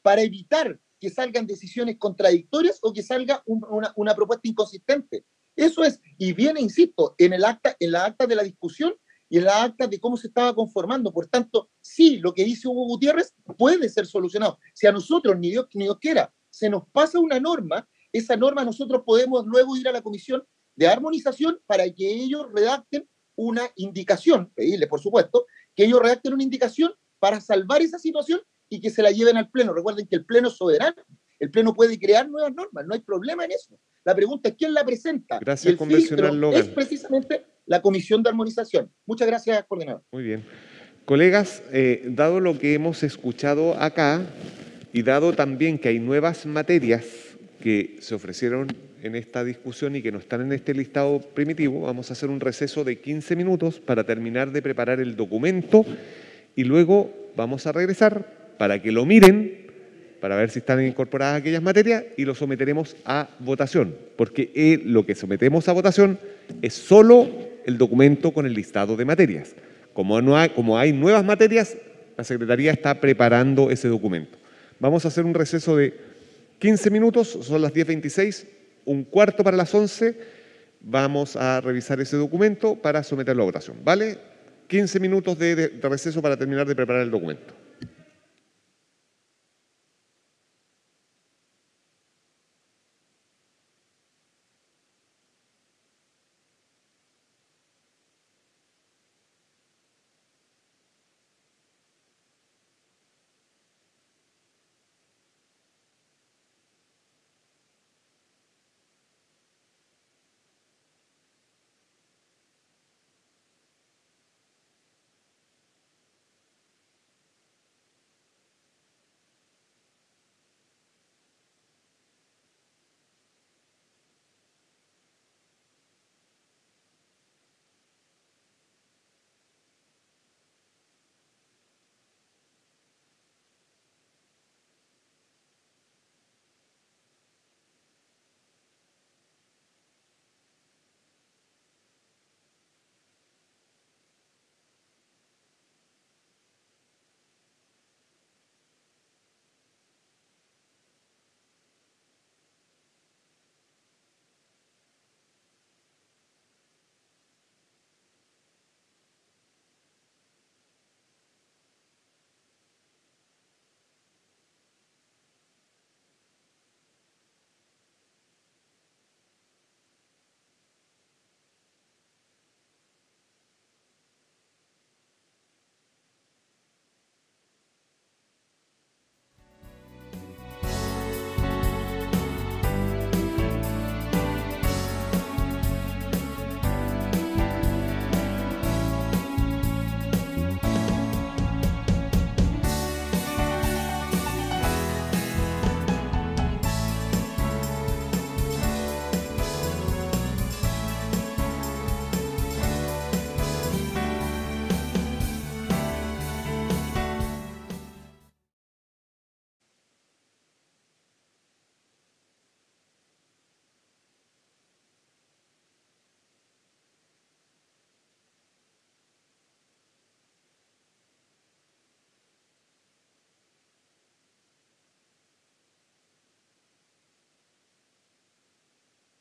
para evitar que salgan decisiones contradictorias o que salga una propuesta inconsistente. Eso es, y viene, insisto, en la acta de la discusión y en la acta de cómo se estaba conformando. Por tanto, sí, lo que dice Hugo Gutiérrez puede ser solucionado. Si a nosotros, ni Dios quiera, se nos pasa una norma, esa norma nosotros podemos luego ir a la Comisión de Armonización para que ellos redacten una indicación, pedirle, por supuesto, que ellos redacten una indicación para salvar esa situación y que se la lleven al Pleno. Recuerden que el Pleno es soberano. El Pleno puede crear nuevas normas, no hay problema en eso. La pregunta es quién la presenta. Gracias, y el convencional filtro Logan. es precisamente la Comisión de Armonización. Muchas gracias, coordinador. Muy bien. Colegas, dado lo que hemos escuchado acá y dado también que hay nuevas materias que se ofrecieron en esta discusión y que no están en este listado primitivo, vamos a hacer un receso de 15 minutos para terminar de preparar el documento y luego vamos a regresar para que lo miren, para ver si están incorporadas aquellas materias y lo someteremos a votación, porque lo que sometemos a votación es solo el documento con el listado de materias. Como hay nuevas materias, la Secretaría está preparando ese documento. Vamos a hacer un receso de 15 minutos, son las 10:26, un cuarto para las 11, vamos a revisar ese documento para someterlo a votación, ¿vale? 15 minutos de receso para terminar de preparar el documento.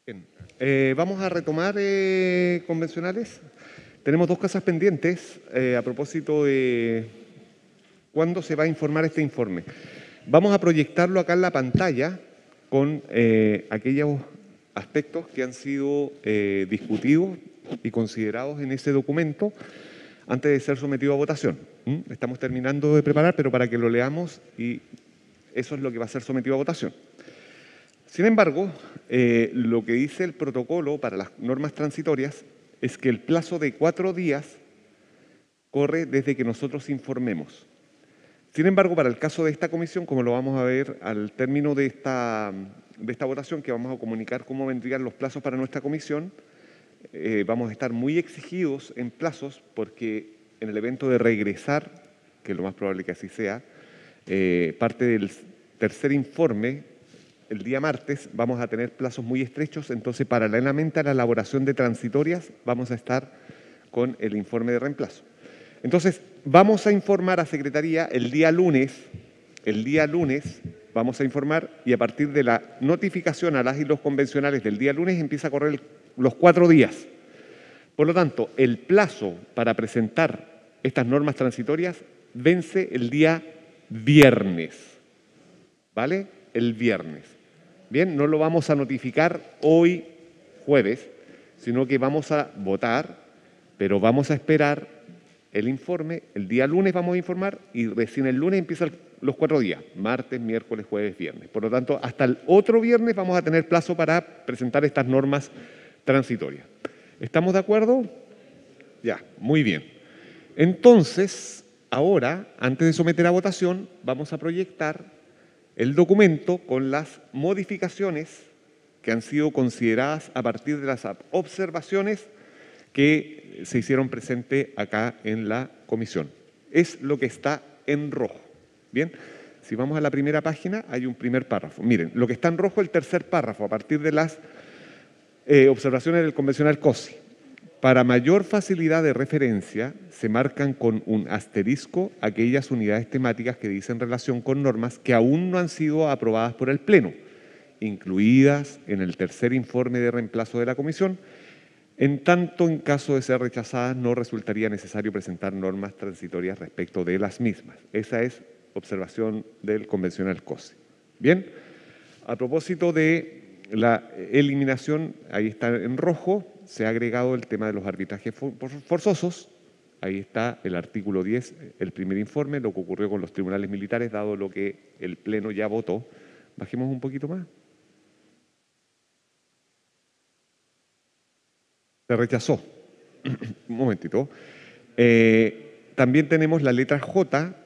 Bien. Vamos a retomar convencionales. Tenemos dos cosas pendientes a propósito de cuándo se va a informar este informe. Vamos a proyectarlo acá en la pantalla con aquellos aspectos que han sido discutidos y considerados en ese documento antes de ser sometido a votación. Estamos terminando de preparar, pero para que lo leamos, y eso es lo que va a ser sometido a votación. Sin embargo, lo que dice el protocolo para las normas transitorias es que el plazo de 4 días corre desde que nosotros informemos. Sin embargo, para el caso de esta comisión, como lo vamos a ver al término de esta votación, que vamos a comunicar cómo vendrían los plazos para nuestra comisión, vamos a estar muy exigidos en plazos porque en el evento de regresar, que es lo más probable que así sea, parte del tercer informe, el día martes, vamos a tener plazos muy estrechos, entonces paralelamente a la elaboración de transitorias vamos a estar con el informe de reemplazo. Entonces, vamos a informar a Secretaría el día lunes vamos a informar y a partir de la notificación a las y los convencionales del día lunes empieza a correr los 4 días. Por lo tanto, el plazo para presentar estas normas transitorias vence el día viernes, ¿vale? El viernes. Bien, no lo vamos a notificar hoy jueves, sino que vamos a votar, pero vamos a esperar el informe, el día lunes vamos a informar y recién el lunes empiezan los 4 días, martes, miércoles, jueves, viernes. Por lo tanto, hasta el otro viernes vamos a tener plazo para presentar estas normas transitorias. ¿Estamos de acuerdo? Ya, muy bien. Entonces, ahora, antes de someter a votación, vamos a proyectar el documento con las modificaciones que han sido consideradas a partir de las observaciones que se hicieron presente acá en la comisión. Es lo que está en rojo. Bien, si vamos a la primera página, hay un primer párrafo. Miren, lo que está en rojo es el tercer párrafo, a partir de las observaciones del convencional COSI. Para mayor facilidad de referencia, se marcan con un asterisco aquellas unidades temáticas que dicen relación con normas que aún no han sido aprobadas por el Pleno, incluidas en el tercer informe de reemplazo de la Comisión. En tanto, en caso de ser rechazadas, no resultaría necesario presentar normas transitorias respecto de las mismas. Esa es observación del convencional COSI. Bien, a propósito de la eliminación, ahí está en rojo, se ha agregado el tema de los arbitrajes forzosos. Ahí está el artículo 10, el primer informe, lo que ocurrió con los tribunales militares, dado lo que el Pleno ya votó. Bajemos un poquito más. Se rechazó. Un momentito. También tenemos la letra J,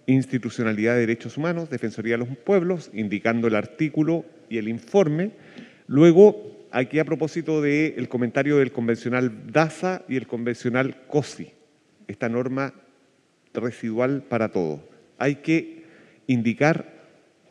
institucionalidad de derechos humanos, Defensoría de los Pueblos, indicando el artículo y el informe. Luego, aquí a propósito del comentario del convencional DASA y el convencional COSI, esta norma residual para todo. Hay que indicar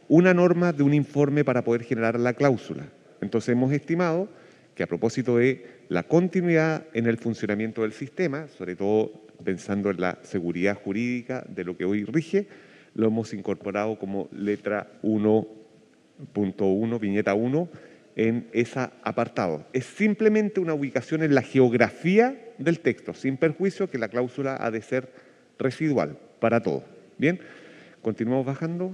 una norma de un informe para poder generar la cláusula. Entonces hemos estimado que a propósito de la continuidad en el funcionamiento del sistema, sobre todo pensando en la seguridad jurídica de lo que hoy rige, lo hemos incorporado como letra 1.1, viñeta 1, en ese apartado. Es simplemente una ubicación en la geografía del texto, sin perjuicio que la cláusula ha de ser residual para todo. Bien, continuamos bajando.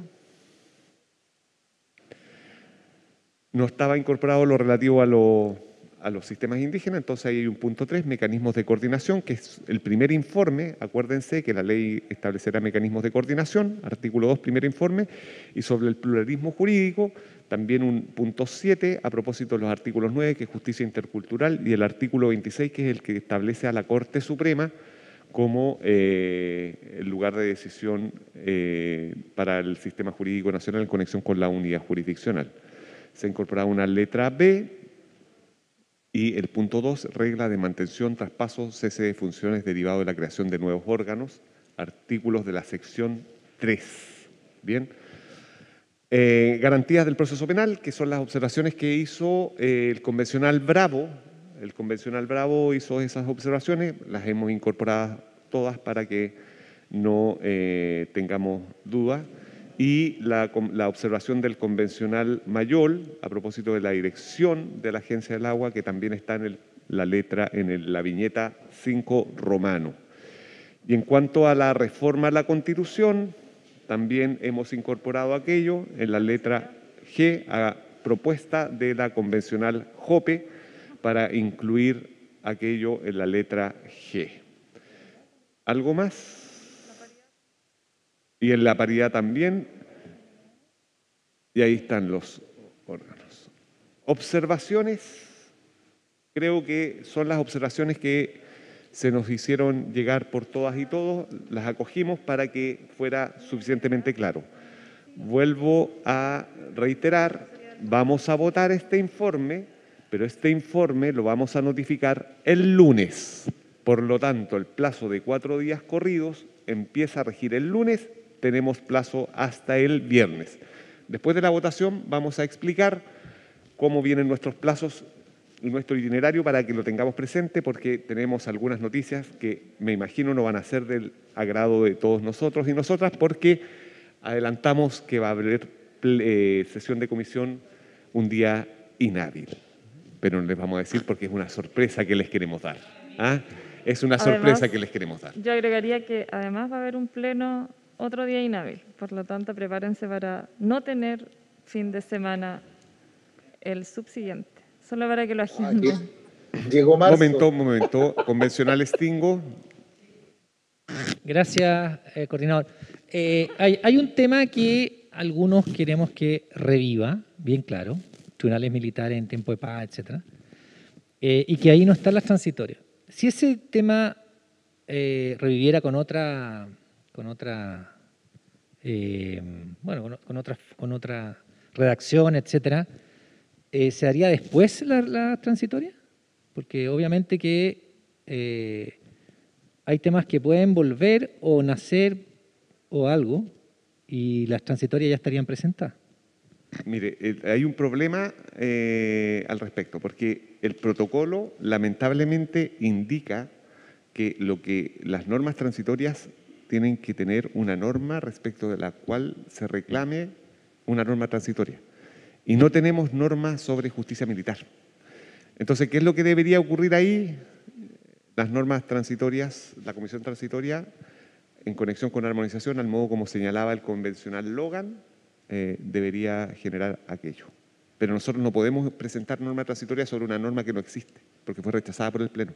No estaba incorporado lo relativo a los sistemas indígenas, entonces ahí hay un punto 3, mecanismos de coordinación, que es el primer informe. Acuérdense que la ley establecerá mecanismos de coordinación, artículo 2, primer informe, y sobre el pluralismo jurídico, también un punto 7, a propósito de los artículos 9, que es justicia intercultural, y el artículo 26, que es el que establece a la Corte Suprema como el lugar de decisión para el sistema jurídico nacional en conexión con la unidad jurisdiccional. Se ha incorporado una letra B y el punto 2, regla de mantención, traspaso, cese de funciones derivado de la creación de nuevos órganos, artículos de la sección 3. Bien. Garantías del proceso penal, que son las observaciones que hizo el convencional Bravo. El convencional Bravo hizo esas observaciones, las hemos incorporado todas para que no tengamos dudas. y la observación del convencional Mayol a propósito de la dirección de la Agencia del Agua, que también está en la viñeta 5 romano. Y en cuanto a la reforma a la Constitución, también hemos incorporado aquello en la letra G a propuesta de la convencional JOPE para incluir aquello en la letra G. ¿Algo más? Y en la paridad también. Y ahí están los órganos. Observaciones. Creo que son las observaciones que se nos hicieron llegar por todas y todos. Las acogimos para que fuera suficientemente claro. Vuelvo a reiterar, vamos a votar este informe, pero este informe lo vamos a notificar el lunes. Por lo tanto, el plazo de 4 días corridos empieza a regir el lunes. Tenemos plazo hasta el viernes. Después de la votación vamos a explicar cómo vienen nuestros plazos y nuestro itinerario para que lo tengamos presente, porque tenemos algunas noticias que me imagino no van a ser del agrado de todos nosotros y nosotras, porque adelantamos que va a haber sesión de comisión un día inhábil. Pero no les vamos a decir porque es una sorpresa que les queremos dar. ¿Ah? Es una sorpresa que les queremos dar. Yo agregaría que además va a haber un pleno otro día inhábil, por lo tanto prepárense para no tener fin de semana el subsiguiente, solo para que lo agenden. Llegó marzo. Momento, convencional Stingo. Gracias, coordinador. Hay un tema que algunos queremos que reviva, bien claro, tribunales militares en tiempo de paz, etc. Y que ahí no están las transitorias. Si ese tema reviviera con otra redacción, etcétera, ¿se haría después la transitoria? Porque obviamente que hay temas que pueden volver o nacer o algo y las transitorias ya estarían presentadas. Mire, hay un problema al respecto, porque el protocolo lamentablemente indica que las normas transitorias tienen que tener una norma respecto de la cual se reclame una norma transitoria. Y no tenemos normas sobre justicia militar. Entonces, ¿qué es lo que debería ocurrir ahí? Las normas transitorias, la comisión transitoria, en conexión con armonización, al modo como señalaba el convencional Logan, debería generar aquello. Pero nosotros no podemos presentar norma transitoria sobre una norma que no existe, porque fue rechazada por el Pleno.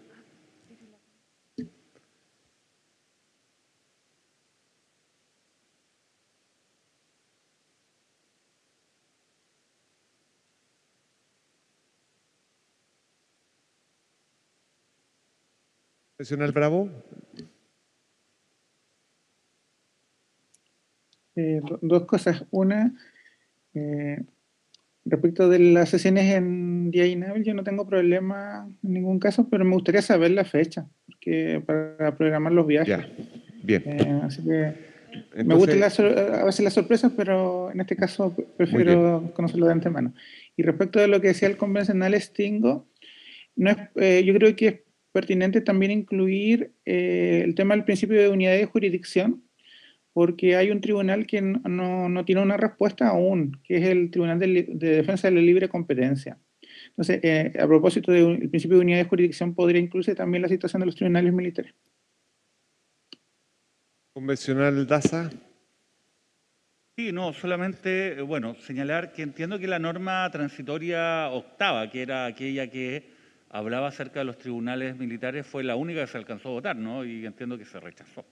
Convencional Bravo. Dos cosas. Una, respecto de las sesiones en día inhábil, yo no tengo problema en ningún caso, pero me gustaría saber la fecha, porque para programar los viajes. Ya, bien. Así que entonces, me gustan a veces las sorpresas, pero en este caso prefiero conocerlo de antemano. Y respecto de lo que decía el convencional Stingo, no es, yo creo que es pertinente también incluir el tema del principio de unidad de jurisdicción, porque hay un tribunal que no tiene una respuesta aún, que es el Tribunal de Defensa de la Libre Competencia. Entonces, a propósito del principio de unidad de jurisdicción, podría incluirse también la situación de los tribunales militares. Convencional Daza. Sí, no, solamente, señalar que entiendo que la norma transitoria octava, que era aquella que hablaba acerca de los tribunales militares, fue la única que se alcanzó a votar, ¿no? Y entiendo que se rechazó.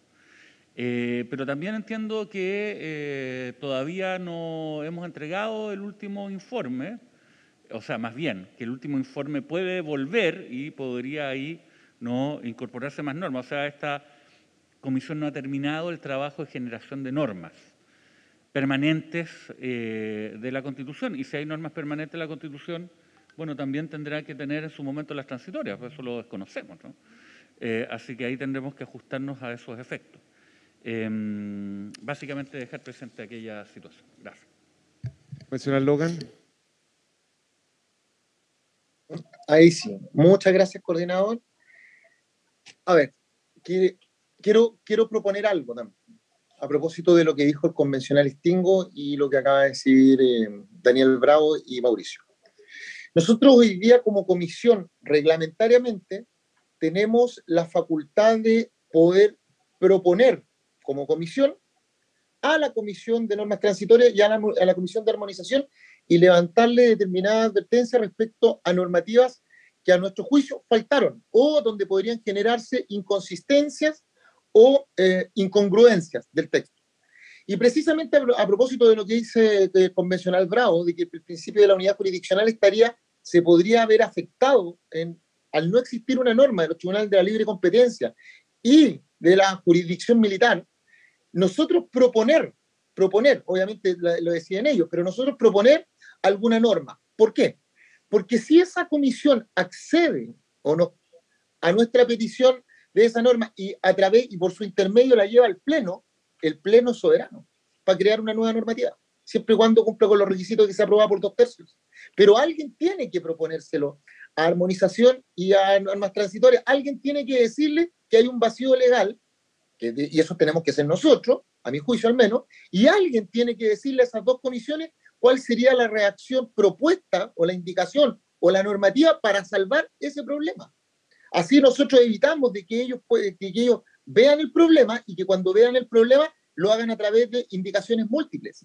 Pero también entiendo que todavía no hemos entregado el último informe, o sea, más bien, que el último informe puede volver y podría ahí no incorporarse más normas. O sea, esta comisión no ha terminado el trabajo de generación de normas permanentes de la Constitución. Y si hay normas permanentes de la Constitución, bueno, también tendrá que tener en su momento las transitorias, pues eso lo desconocemos, ¿no? Así que ahí tendremos que ajustarnos a esos efectos. Básicamente dejar presente aquella situación. Gracias. Convencional Logan. Ahí sí. Muchas gracias, coordinador. A ver, quiero proponer algo también. a propósito de lo que dijo el convencional Stingo y lo que acaba de decir Daniel Bravo y Mauricio. Nosotros hoy día como comisión reglamentariamente tenemos la facultad de poder proponer como comisión a la Comisión de Normas Transitorias y a la Comisión de Armonización y levantarle determinadas advertencias respecto a normativas que a nuestro juicio faltaron o donde podrían generarse inconsistencias o incongruencias del texto. Y precisamente a propósito de lo que dice el convencional Bravo, de que el principio de la unidad jurisdiccional se podría haber afectado al no existir una norma de los tribunales de la libre competencia y de la jurisdicción militar, nosotros proponer, obviamente lo deciden ellos, pero nosotros proponer alguna norma. ¿Por qué? Porque si esa comisión accede o no a nuestra petición de esa norma y por su intermedio la lleva al Pleno, el Pleno es soberano para crear una nueva normativa, siempre y cuando cumpla con los requisitos que se aprueba por 2/3. Pero alguien tiene que proponérselo a armonización y a normas transitorias. Alguien tiene que decirle que hay un vacío legal, y eso tenemos que ser nosotros, a mi juicio al menos, y alguien tiene que decirle a esas dos comisiones cuál sería la reacción propuesta o la indicación o la normativa para salvar ese problema. Así nosotros evitamos de que ellos vean el problema y que cuando vean el problema lo hagan a través de indicaciones múltiples.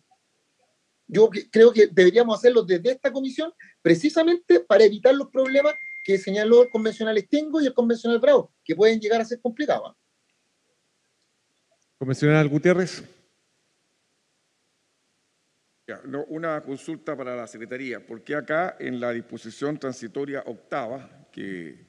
Yo creo que deberíamos hacerlo desde esta comisión precisamente para evitar los problemas que señaló el convencional Stingo y el convencional Bravo, que pueden llegar a ser complicados. Convencional Gutiérrez. Una consulta para la Secretaría. ¿Por qué acá en la disposición transitoria octava, que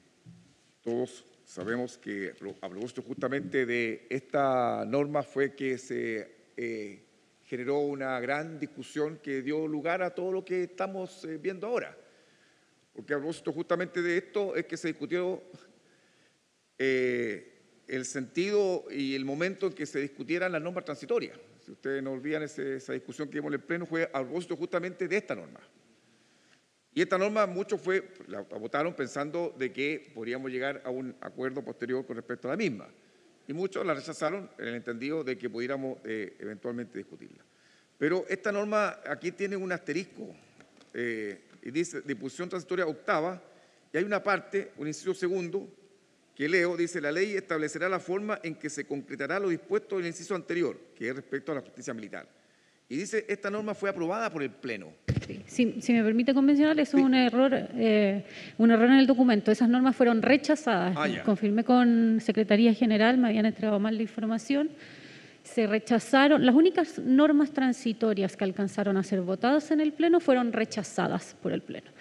todos sabemos que a propósito justamente de esta norma fue que se generó una gran discusión que dio lugar a todo lo que estamos viendo ahora? Porque a propósito justamente de esto es que se discutió el sentido y el momento en que se discutieran las normas transitorias. Si ustedes no olvidan, esa discusión que vimos en el Pleno fue a propósito justamente de esta norma. Y esta norma muchos la votaron pensando de que podríamos llegar a un acuerdo posterior con respecto a la misma. Y muchos la rechazaron en el entendido de que pudiéramos eventualmente discutirla. Pero esta norma aquí tiene un asterisco y dice disposición transitoria octava, y hay una parte, un inciso segundo, que leo, dice: la ley establecerá la forma en que se concretará lo dispuesto en el inciso anterior, que es respecto a la justicia militar. Y dice, esta norma fue aprobada por el Pleno. Sí. Si me permite, convencional, eso es un error en el documento. Esas normas fueron rechazadas. Confirmé con Secretaría General, me habían entregado mal la información. Se rechazaron, las únicas normas transitorias que alcanzaron a ser votadas en el Pleno fueron rechazadas por el Pleno.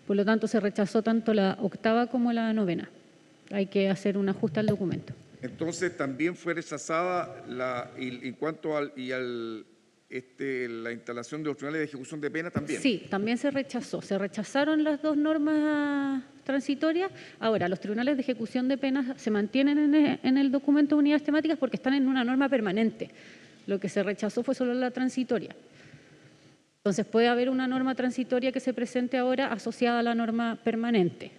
Por lo tanto, se rechazó tanto la octava como la novena. Hay que hacer un ajuste al documento. Entonces, también fue rechazada en cuanto la instalación de los tribunales de ejecución de pena también. Sí, también se rechazó. Se rechazaron las dos normas transitorias. Ahora, los tribunales de ejecución de penas se mantienen en el documento de unidades temáticas porque están en una norma permanente. Lo que se rechazó fue solo la transitoria. Entonces, puede haber una norma transitoria que se presente ahora asociada a la norma permanente.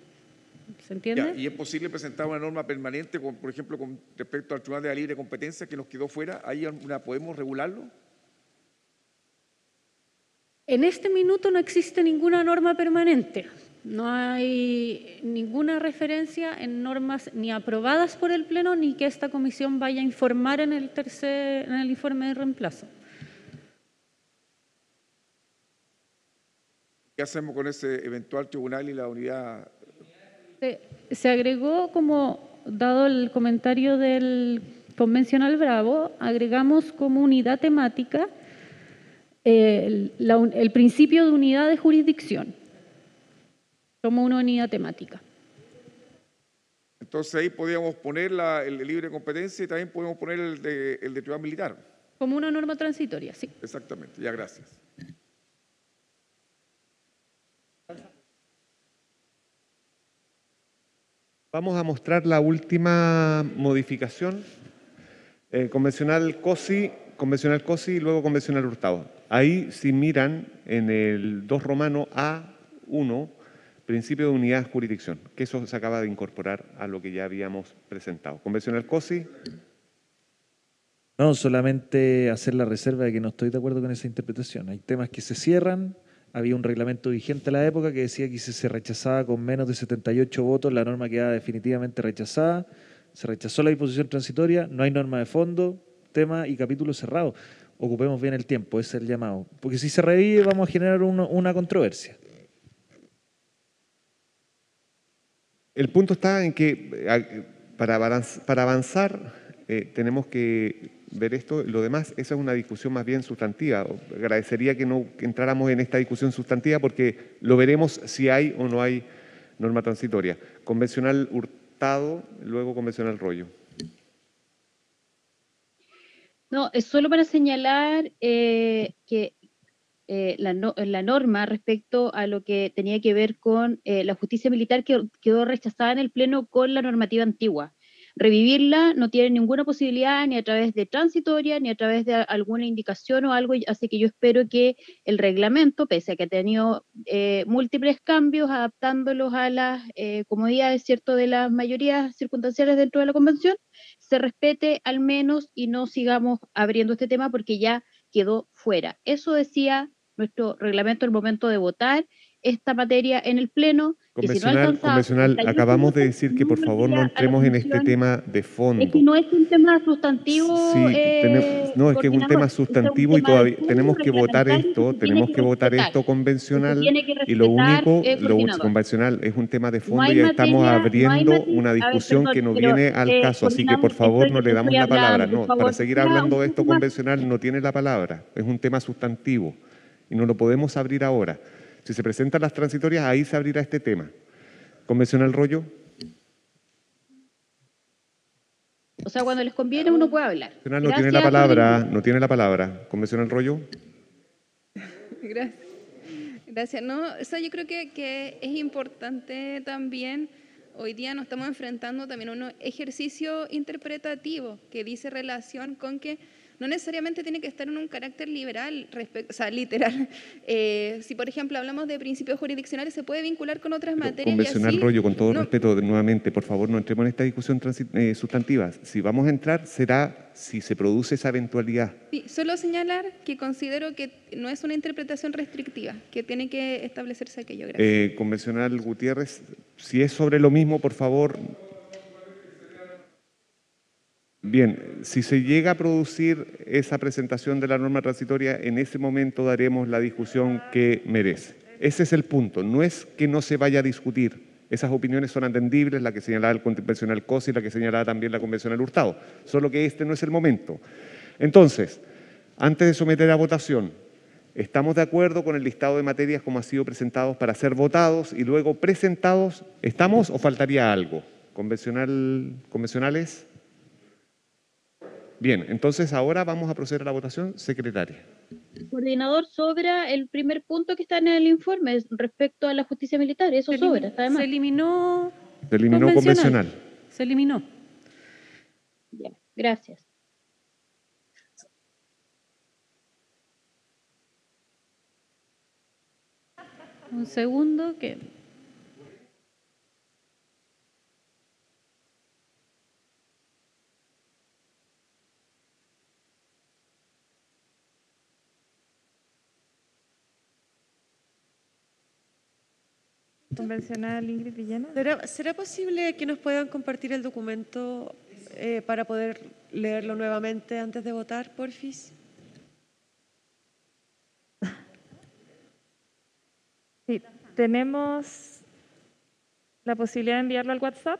¿Se entiende? ¿Y es posible presentar una norma permanente, por ejemplo, con respecto al Tribunal de la Libre Competencia que nos quedó fuera? ¿Ahí podemos regularlo? En este minuto no existe ninguna norma permanente. No hay ninguna referencia en normas ni aprobadas por el Pleno ni que esta comisión vaya a informar en el informe de reemplazo. ¿Qué hacemos con ese eventual tribunal y la unidad? Se agregó, como dado el comentario del convencional Bravo, agregamos como unidad temática el principio de unidad de jurisdicción como una unidad temática. Entonces ahí podríamos poner el de libre competencia y también podemos poner el de tribunal militar. Como una norma transitoria, sí. Exactamente, ya, gracias. Vamos a mostrar la última modificación. Convencional COSI y luego convencional Hurtado. Ahí, si miran en el 2 romano A1, principio de unidad de jurisdicción, que eso se acaba de incorporar a lo que ya habíamos presentado. Convencional COSI. No, solamente hacer la reserva de que no estoy de acuerdo con esa interpretación. Hay temas que se cierran. Había un reglamento vigente a la época que decía que si se rechazaba con menos de 78 votos, la norma quedaba definitivamente rechazada. Se rechazó la disposición transitoria, no hay norma de fondo, tema y capítulo cerrado. Ocupemos bien el tiempo, ese es el llamado. Porque si se revive vamos a generar una controversia. El punto está en que para avanzar tenemos que ver esto. Lo demás, esa es una discusión más bien sustantiva. Agradecería que no entráramos en esta discusión sustantiva porque lo veremos si hay o no hay norma transitoria. Convencional Hurtado, luego convencional Rollo. No, es solo para señalar que la norma respecto a lo que tenía que ver con la justicia militar quedó rechazada en el Pleno con la normativa antigua. Revivirla no tiene ninguna posibilidad ni a través de transitoria ni a través de alguna indicación o algo, así que yo espero que el reglamento, pese a que ha tenido múltiples cambios, adaptándolos a las comodidades, ¿cierto?, de las mayorías circunstanciales dentro de la Convención, se respete al menos y no sigamos abriendo este tema porque ya quedó fuera. Eso decía nuestro reglamento al momento de votar esta materia en el Pleno. Convencional, acabamos de decir que por favor no entremos en este tema de fondo. Es que no es un tema sustantivo. Sí, no, es que es un tema sustantivo y todavía tenemos que votar esto, convencional, y lo único, convencional es un tema de fondo y estamos abriendo una discusión que no viene al caso, así que por favor no le damos la palabra. No, para seguir hablando de esto convencional no tiene la palabra, es un tema sustantivo y no lo podemos abrir ahora. Si se presentan las transitorias, ahí se abrirá este tema. ¿Convencional Rollo? O sea, cuando les conviene uno puede hablar. No tiene la palabra, no tiene la palabra. ¿Convencional Rollo? Gracias. No, o sea, yo creo que es importante también, hoy día nos estamos enfrentando también a un ejercicio interpretativo que dice relación con que no necesariamente tiene que estar en un carácter liberal, o sea, literal. Si, por ejemplo, hablamos de principios jurisdiccionales, se puede vincular con otras materias. Convencional y así, Rollo, con todo respeto, nuevamente, por favor, no entremos en esta discusión sustantiva. Si vamos a entrar, será si se produce esa eventualidad. Sí, solo señalar que considero que no es una interpretación restrictiva, que tiene que establecerse aquello. Gracias. Convencional Gutiérrez, si es sobre lo mismo, por favor. Bien, si se llega a producir esa presentación de la norma transitoria, en ese momento daremos la discusión que merece. Ese es el punto, no es que no se vaya a discutir. Esas opiniones son atendibles, la que señalaba el convencional Cosi y la que señalaba también la convencional Hurtado, solo que este no es el momento. Entonces, antes de someter a votación, ¿estamos de acuerdo con el listado de materias como ha sido presentados para ser votados y luego presentados? ¿Estamos o faltaría algo? ¿Convencionales? Bien, entonces ahora vamos a proceder a la votación. Secretaria. Coordinador, sobra el primer punto que está en el informe respecto a la justicia militar. Eso sobra, está de más. Se eliminó convencional. Se eliminó. Ya, gracias. Un segundo que... Convencional Ingrid Villena. ¿Será posible que nos puedan compartir el documento para poder leerlo nuevamente antes de votar, porfis? Sí, tenemos la posibilidad de enviarlo al WhatsApp,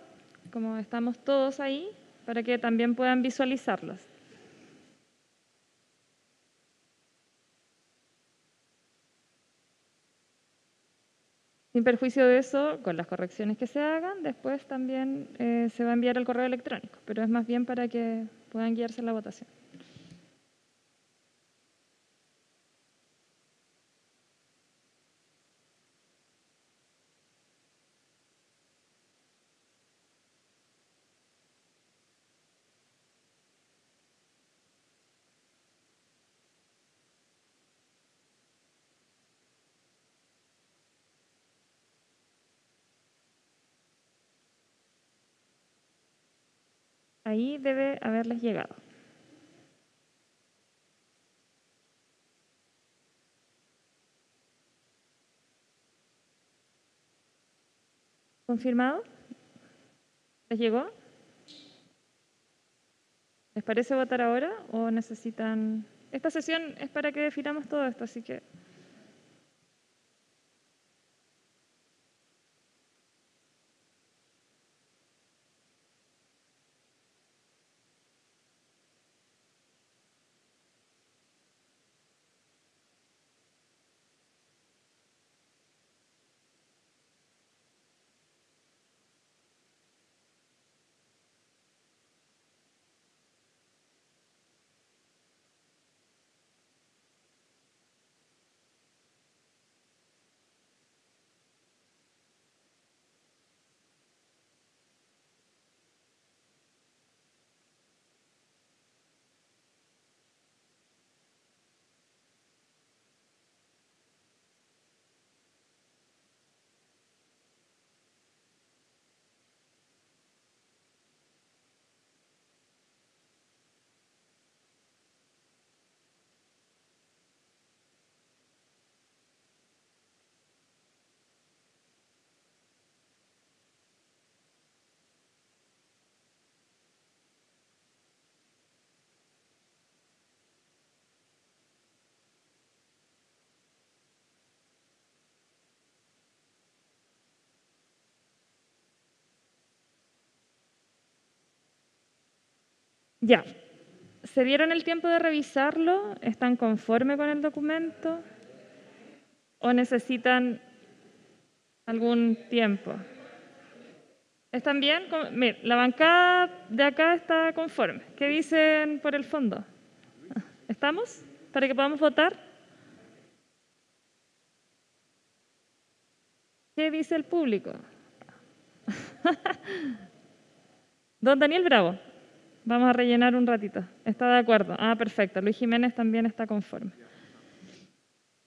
como estamos todos ahí, para que también puedan visualizarlos. Sin perjuicio de eso, con las correcciones que se hagan, después también se va a enviar el correo electrónico, pero es más bien para que puedan guiarse en la votación. Ahí debe haberles llegado. ¿Confirmado? ¿Les llegó? ¿Les parece votar ahora o necesitan...? Esta sesión es para que definamos todo esto, así que... Ya. ¿Se dieron el tiempo de revisarlo? ¿Están conformes con el documento? ¿O necesitan algún tiempo? ¿Están bien? Mire, la bancada de acá está conforme. ¿Qué dicen por el fondo? ¿Estamos? ¿Para que podamos votar? ¿Qué dice el público? Don Daniel Bravo. Vamos a rellenar un ratito. ¿Está de acuerdo? Ah, perfecto. Luis Jiménez también está conforme.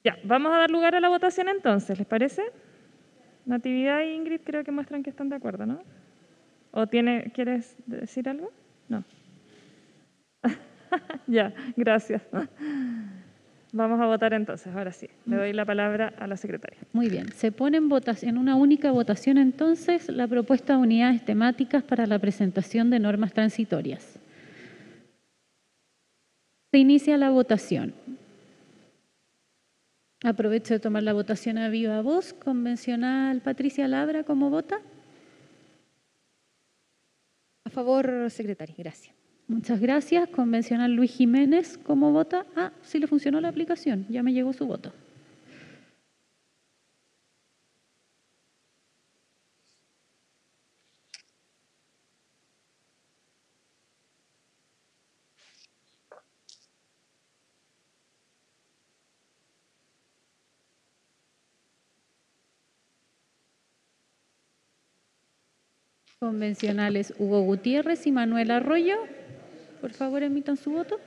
Ya, vamos a dar lugar a la votación entonces, ¿les parece? Natividad e Ingrid creo que muestran que están de acuerdo, ¿no? ¿O quieres decir algo? No. Ya, gracias. Vamos a votar entonces, ahora sí. Le doy la palabra a la secretaria. Muy bien. Se pone en una única votación entonces la propuesta de unidades temáticas para la presentación de normas transitorias. Se inicia la votación. Aprovecho de tomar la votación a viva voz. Convencional Patricia Labra, ¿cómo vota? A favor, secretaria. Gracias. Muchas gracias. Convencional Luis Jiménez, ¿cómo vota? Ah, sí le funcionó la aplicación. Ya me llegó su voto. Convencionales Hugo Gutiérrez y Manuel Arroyo. Por favor, emitan su voto.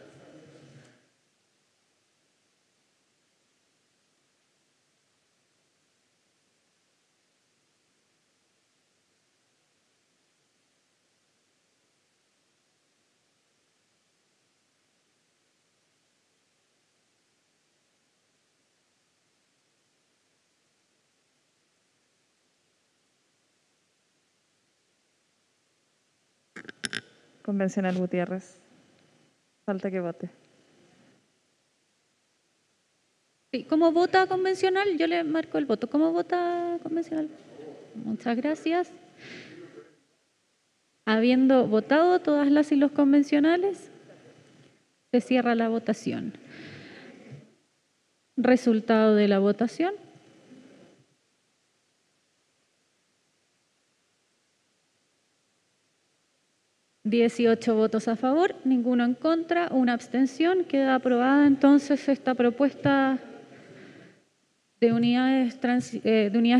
Convencional Gutiérrez. Falta que vote. Sí, ¿cómo vota convencional? Yo le marco el voto. ¿Cómo vota convencional? Muchas gracias. Habiendo votado todas las y los convencionales, se cierra la votación. Resultado de la votación. $18 votos a favor, ninguno en contra, una abstención. Queda aprobada entonces esta propuesta de unidades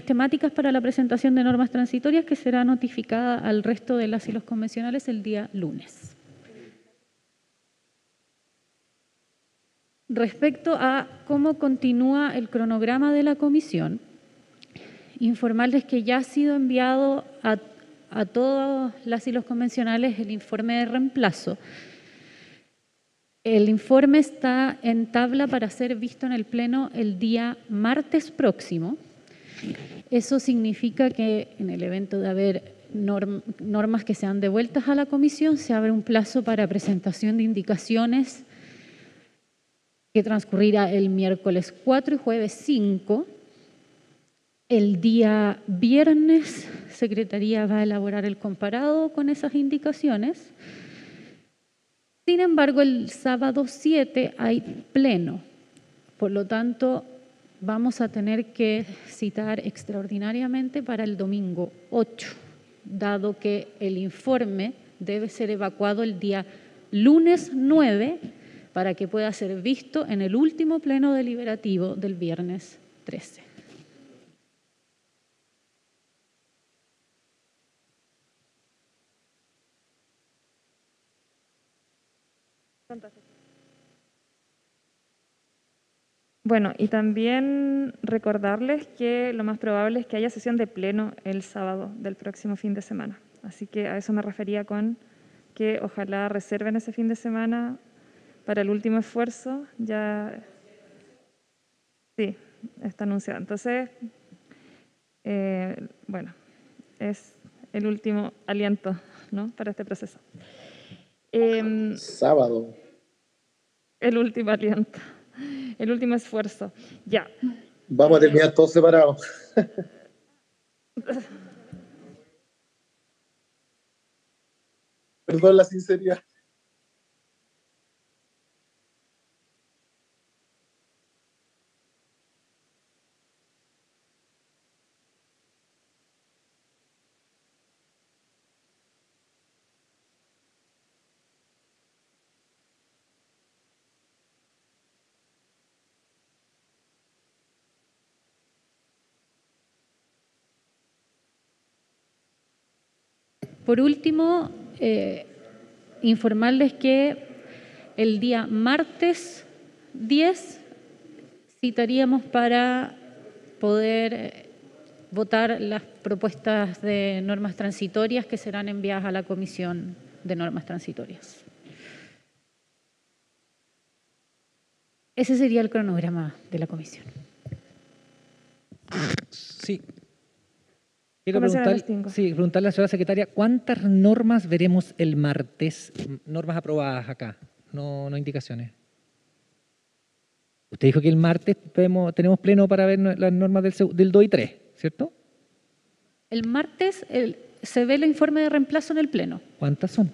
temáticas para la presentación de normas transitorias que será notificada al resto de las y los convencionales el día lunes. Respecto a cómo continúa el cronograma de la comisión, informarles que ya ha sido enviado a todas las y los convencionales el informe de reemplazo. El informe está en tabla para ser visto en el Pleno el día martes próximo Eso significa que en el evento de haber normas que sean devueltas a la comisión, se abre un plazo para presentación de indicaciones que transcurrirá el miércoles 4 y jueves 5. El día viernes, Secretaría va a elaborar el comparado con esas indicaciones. Sin embargo, el sábado 7 hay pleno. Por lo tanto, vamos a tener que citar extraordinariamente para el domingo 8, dado que el informe debe ser evacuado el día lunes 9 para que pueda ser visto en el último pleno deliberativo del viernes 13. Bueno, y también recordarles que lo más probable es que haya sesión de pleno el sábado del próximo fin de semana. Así que a eso me refería con que ojalá reserven ese fin de semana para el último esfuerzo. Ya, sí, está anunciado. Entonces, bueno, es el último aliento, ¿no?, para este proceso. Sábado. El último aliento. El último esfuerzo. Ya. Vamos a terminar todos separados. Perdón la sinceridad. Por último, informarles que el día martes 10 citaríamos para poder votar las propuestas de normas transitorias que serán enviadas a la Comisión de Normas Transitorias. Ese sería el cronograma de la comisión. Sí. Quiero preguntarle a la señora secretaria, ¿cuántas normas veremos el martes? Normas aprobadas acá, no indicaciones. Usted dijo que el martes tenemos pleno para ver las normas del 2 y 3, ¿cierto? El martes se ve el informe de reemplazo en el pleno. ¿Cuántas son?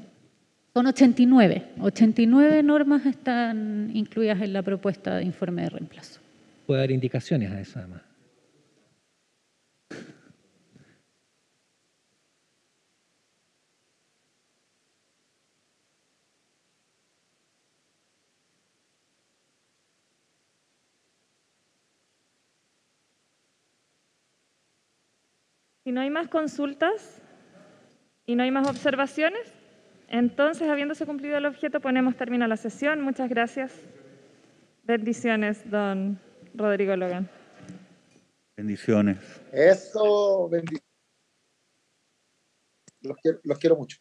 Son 89. 89 normas están incluidas en la propuesta de informe de reemplazo. Puede haber indicaciones a eso además. Si no hay más consultas y no hay más observaciones, entonces, habiéndose cumplido el objeto, ponemos término a la sesión. Muchas gracias. Bendiciones, don Rodrigo Logan. Bendiciones. Eso, bendiciones. Los quiero mucho.